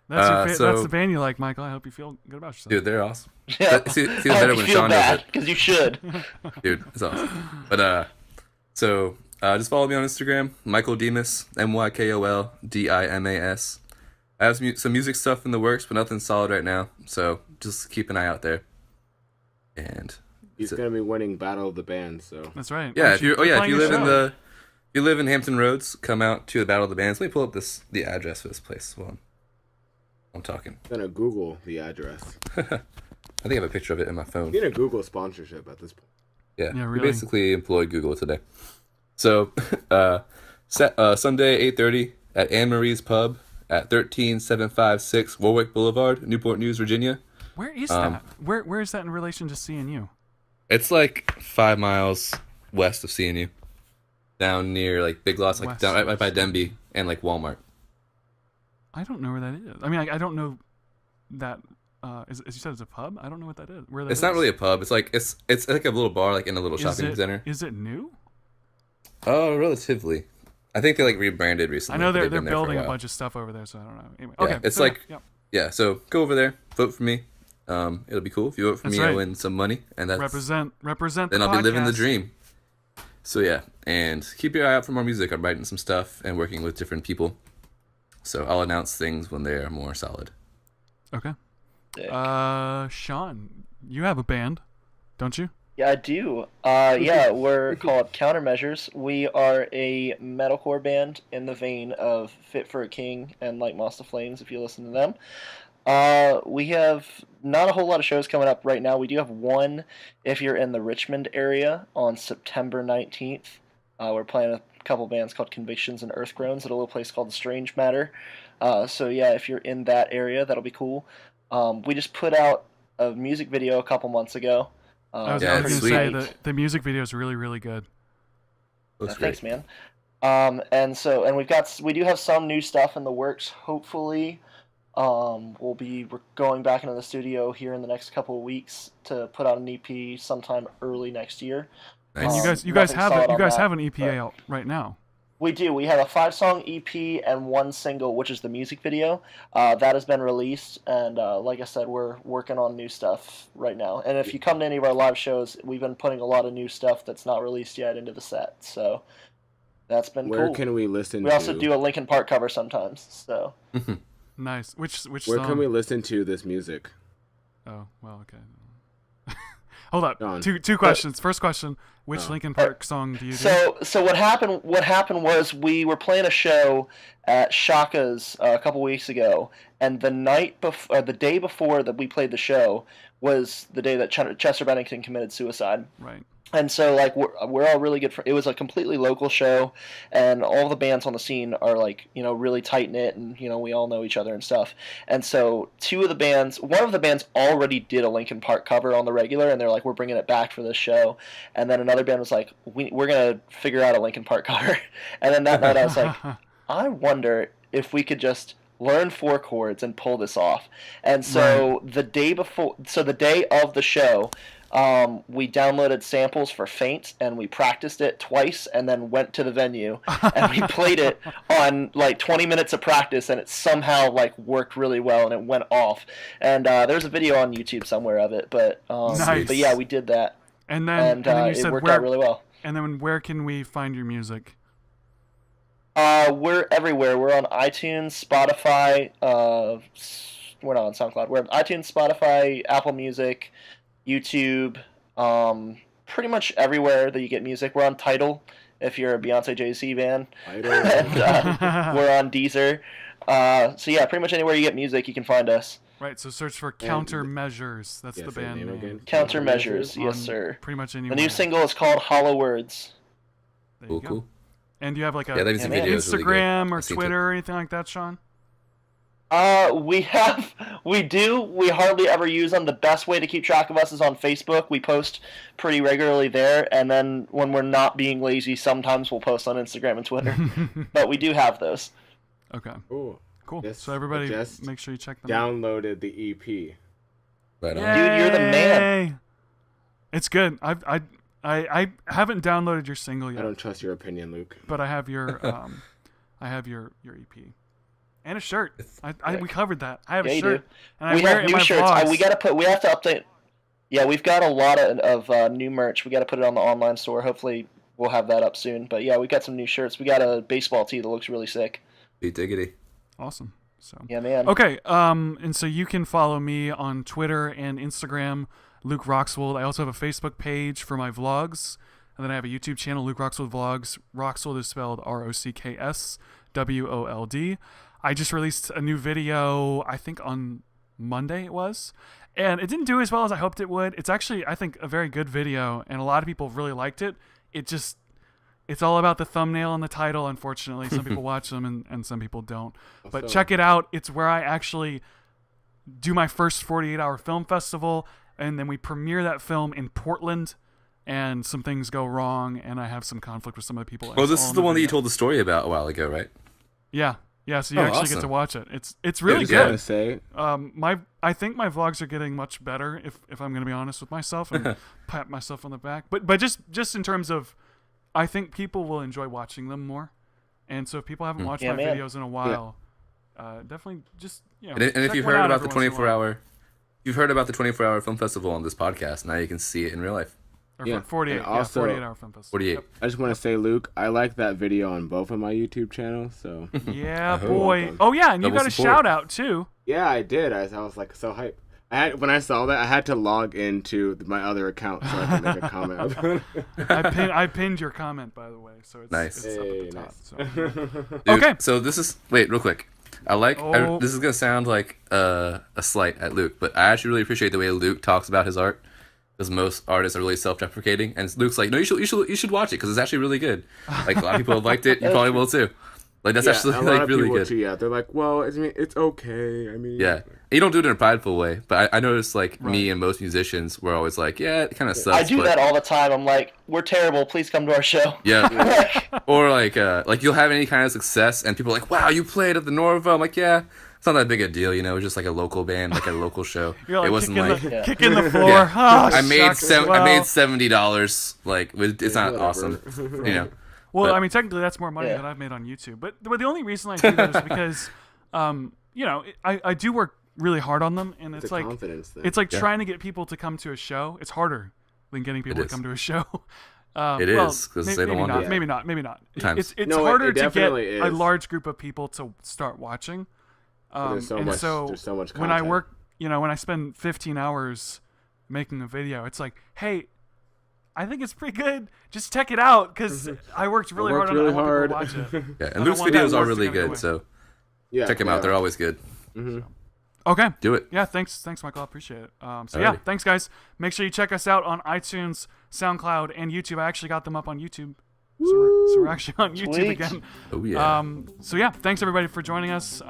That's so- the band you like, Michael. I hope you feel good about yourself. dude, they're awesome. Yeah. It's even I better hope when you feel Sean does bad it. because you should. Dude, it's awesome. But so just follow me on Instagram, Michael Demas, MykolDimas. I have some music stuff in the works, but nothing solid right now. So just keep an eye out there. And He's that's it. gonna be winning Battle of the Bands, so That's right. Yeah, Aren't if you playing a live in show? if you live in Hampton Roads, come out to the Battle of the Bands. Let me pull up the address for this place. Well, I'm talking. I'm gonna Google the address. I think I have a picture of it in my phone. I'm gonna Google sponsorship at this point. Yeah, Yeah, we really. basically employed Google today. So, Sunday 8:30 at Anne Marie's Pub at 13756 Warwick Boulevard, Newport News, Virginia. Where is that? Where is that in relation to CNU? It's like 5 miles west of CNU, down near Big Lots, West down right of by Denby and Walmart. I don't know where that is. I mean, I don't know that. As you said, it's a pub. I don't know what that is. Where that It's not is. really a pub. It's like a little bar, in a little shopping center. Is it new? Oh, relatively. I think they like rebranded recently. I know but they're they've been there for building a while. bunch of stuff over there, so I don't know. Anyway, Yeah, okay, it's so, like yeah. yeah. So go over there, vote for me. It'll be cool if you vote for That's me. I right. win some money, and that's represent then the I'll be living the podcast. dream. So yeah, and keep your eye out for more music. I'm writing some stuff and working with different people. So I'll announce things when they are more solid. Okay. Sick. Sean, you have a band, don't you? Yeah, I do. Yeah, we're called Countermeasures. We are a metalcore band in the vein of Fit for a King and Like Moss to Flames, if you listen to them. We have not a whole lot of shows coming up right now. We do have one if you're in the Richmond area on September 19th. We're playing a couple bands called Convictions and Earthgroans at a little place called The Strange Matter. So yeah, if you're in that area, that'll be cool. We just put out a music video a couple months ago. I was Yeah, going to it's say sweet. the music video is really, really good. Looks Yeah, great. thanks, man. And we do have some new stuff in the works. Hopefully, we'll be going back into the studio here in the next couple of weeks to put out an EP sometime early next year. Nice. And you Nothing guys solid on that, have an EPA but- out right now. We do. We have a 5-song EP and one single, which is the music video. That has been released, and like I said, we're working on new stuff right now. And if you come to any of our live shows, we've been putting a lot of new stuff that's not released yet into the set. So that's been Where cool. can we listen We to? also do a Linkin Park cover sometimes. So Nice. Which Where song? can we listen to this music? Oh, well, okay. Hold up. John. Two questions. First question: which Oh. Linkin Park song do you do? So what happened? What happened was we were playing a show at Shaka's a couple weeks ago, and the day before that we played the show was the day that Chester Bennington committed suicide. Right. And so, like, we're all really good friends. It was a completely local show, and all the bands on the scene are, like, you know, really tight-knit, and, you know, we all know each other and stuff. And so one of the bands already did a Linkin Park cover on the regular, and they're like, we're bringing it back for this show. And then another band was like, we're going to figure out a Linkin Park cover. And then that night I was like, I wonder if we could just learn 4 chords and pull this off. And so the day of the show, we downloaded samples for Faint, and we practiced it twice, and then went to the venue, and we played it on like 20 minutes of practice, and it somehow like worked really well, and it went off. And there's a video on YouTube somewhere of it, but Nice. but yeah, we did that, And then you it said worked where? out really well. And then where can we find your music? We're everywhere. We're on iTunes, Spotify. We're not on SoundCloud. We're on iTunes, Spotify, Apple Music, YouTube. Pretty much everywhere that you get music. We're on Tidal if you're a Beyonce Jay-Z fan. Tidal. And we're on Deezer. So yeah, pretty much anywhere you get music, you can find us. Right. So search for Countermeasures. That's Yeah, the say band name name. again. Countermeasures, yes On sir. Pretty much anywhere. The new single is called Hollow Words. There Cool, you go. cool. And do you have like a Yeah, that music Yeah, man. video is really good. Instagram or I've seen it. Twitter or anything like that, Sean? We do. We hardly ever use them. The best way to keep track of us is on Facebook. We post pretty regularly there, and then when we're not being lazy, sometimes we'll post on Instagram and Twitter. But we do have those. Okay. Ooh, Cool. Yes, So everybody, just make sure you check them out. downloaded the E EP. Right on. Dude, you're the man. Yay! It's good. I haven't downloaded your single I yet, don't trust your opinion, Luke. but I have your your EP and a shirt. We covered that. I have Yeah, a you shirt, do. and I We wear have it in new my shirts. vlogs. We have to update. Yeah, we've got a lot of new merch. We got to put it on the online store. Hopefully, we'll have that up soon. But yeah, we got some new shirts. We got a baseball tee that looks really sick. Sweet diggity. Awesome. So Yeah, man. okay, and so you can follow me on Twitter and Instagram, Luke Roxwold. I also have a Facebook page for my vlogs, and then I have a YouTube channel, Luke Roxwold Vlogs. Roxwold is spelled ROCKSWOLD. I just released a new video, I think on Monday it was, and it didn't do as well as I hoped it would. It's actually, I think, a very good video, and a lot of people really liked it. It's all about the thumbnail and the title, unfortunately. Some people watch them and some people don't. But Also- check it out. It's where I actually do my first 48-hour film festival, and then we premiere that film in Portland, and some things go wrong, and I have some conflict with some of the people. Well, It's this all is in the one that you video. told the story about a while ago, right? Yeah. So you Oh, actually get to awesome. watch it. It's really Good, I was good. gonna say, I think my vlogs are getting much better if I'm gonna be honest with myself and pat myself on the back. But just in terms of I think people will enjoy watching them more. And so if people haven't watched my videos in a while, definitely just And if you've heard about the 24-hour, you've heard about the 24-hour film festival on this podcast. Now you can see it in real life. Or 48. Also, 48-hour film festival. 48. Yep. I just want to say, Luke, I like that video on both of my YouTube channels. So yeah, boy. Oh yeah, and you got a shout out too. Yeah, I did. I was like so hyped. When I saw that, I had to log into my other account so I could make a comment. I pinned your comment, by the way, so it's Nice. It's up at the top, Nice. so. Dude, Okay. So this is real quick. This is gonna sound like a slight at Luke, but I actually really appreciate the way Luke talks about his art, because most artists are really self-deprecating, and Luke's like, no, you should watch it because it's actually really good. Like a lot of people have liked it, you probably will too. Like that's actually like really good. Too, yeah, they're like, well, it's okay. I mean, yeah. You don't do it in a prideful way, but I noticed like me and most musicians were always like, yeah, it kind of sucks. I do that all the time. I'm like, we're terrible. Please come to our show. Yeah. Or like you'll have any kind of success and people are like, wow, you played at the Norva. I'm like, yeah, it's not that big a deal, you know. It's just like a local band, like a local show. You're like, it wasn't like kicking the floor. Yeah. Oh, I made I made $70. Like it's not awesome, you know. Well, But- I mean, technically, that's more money than I've made on YouTube. But the only reason I do that is because, you know, I do work really hard on them, and it's like confidence thing. it's like trying to get people to come to a show. It's harder than getting people to come to a show. It is, 'cause they don't want to. Maybe not. Times. It's No, harder it to get definitely a is. large group of people to start watching. There's so much content. When I work, you know, when I spend 15 hours making a video, it's like, hey, I think it's pretty good. Just check it out, because I worked really hard on it. I want people to watch it. Yeah, and Luke's videos are really good, so check them out. They're always good. Okay. Do it. Yeah, thanks, Michael. I appreciate it. So Alrighty. yeah, thanks, guys. Make sure you check us out on iTunes, SoundCloud, and YouTube. I actually got them up on YouTube. So we're actually on YouTube Sweet. again. Oh yeah. So yeah, thanks everybody for joining us.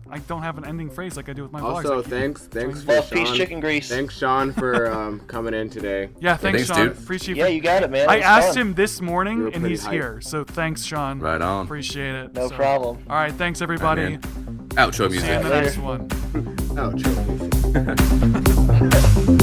I don't have an ending phrase like I do with my vlogs. Also, thanks Love, for peace, Sean. chicken grease. Thanks, Sean, for coming in today. Yeah, thanks, thanks, Sean. dude. Appreciate Yeah, you got it, man. I It was asked fun. him this morning, were and pretty he's hyped. here. So thanks, Sean. Right on. Appreciate it. No So- problem. All right, thanks everybody. Alright, Outro See you music. in the Later. next one. Oh, true.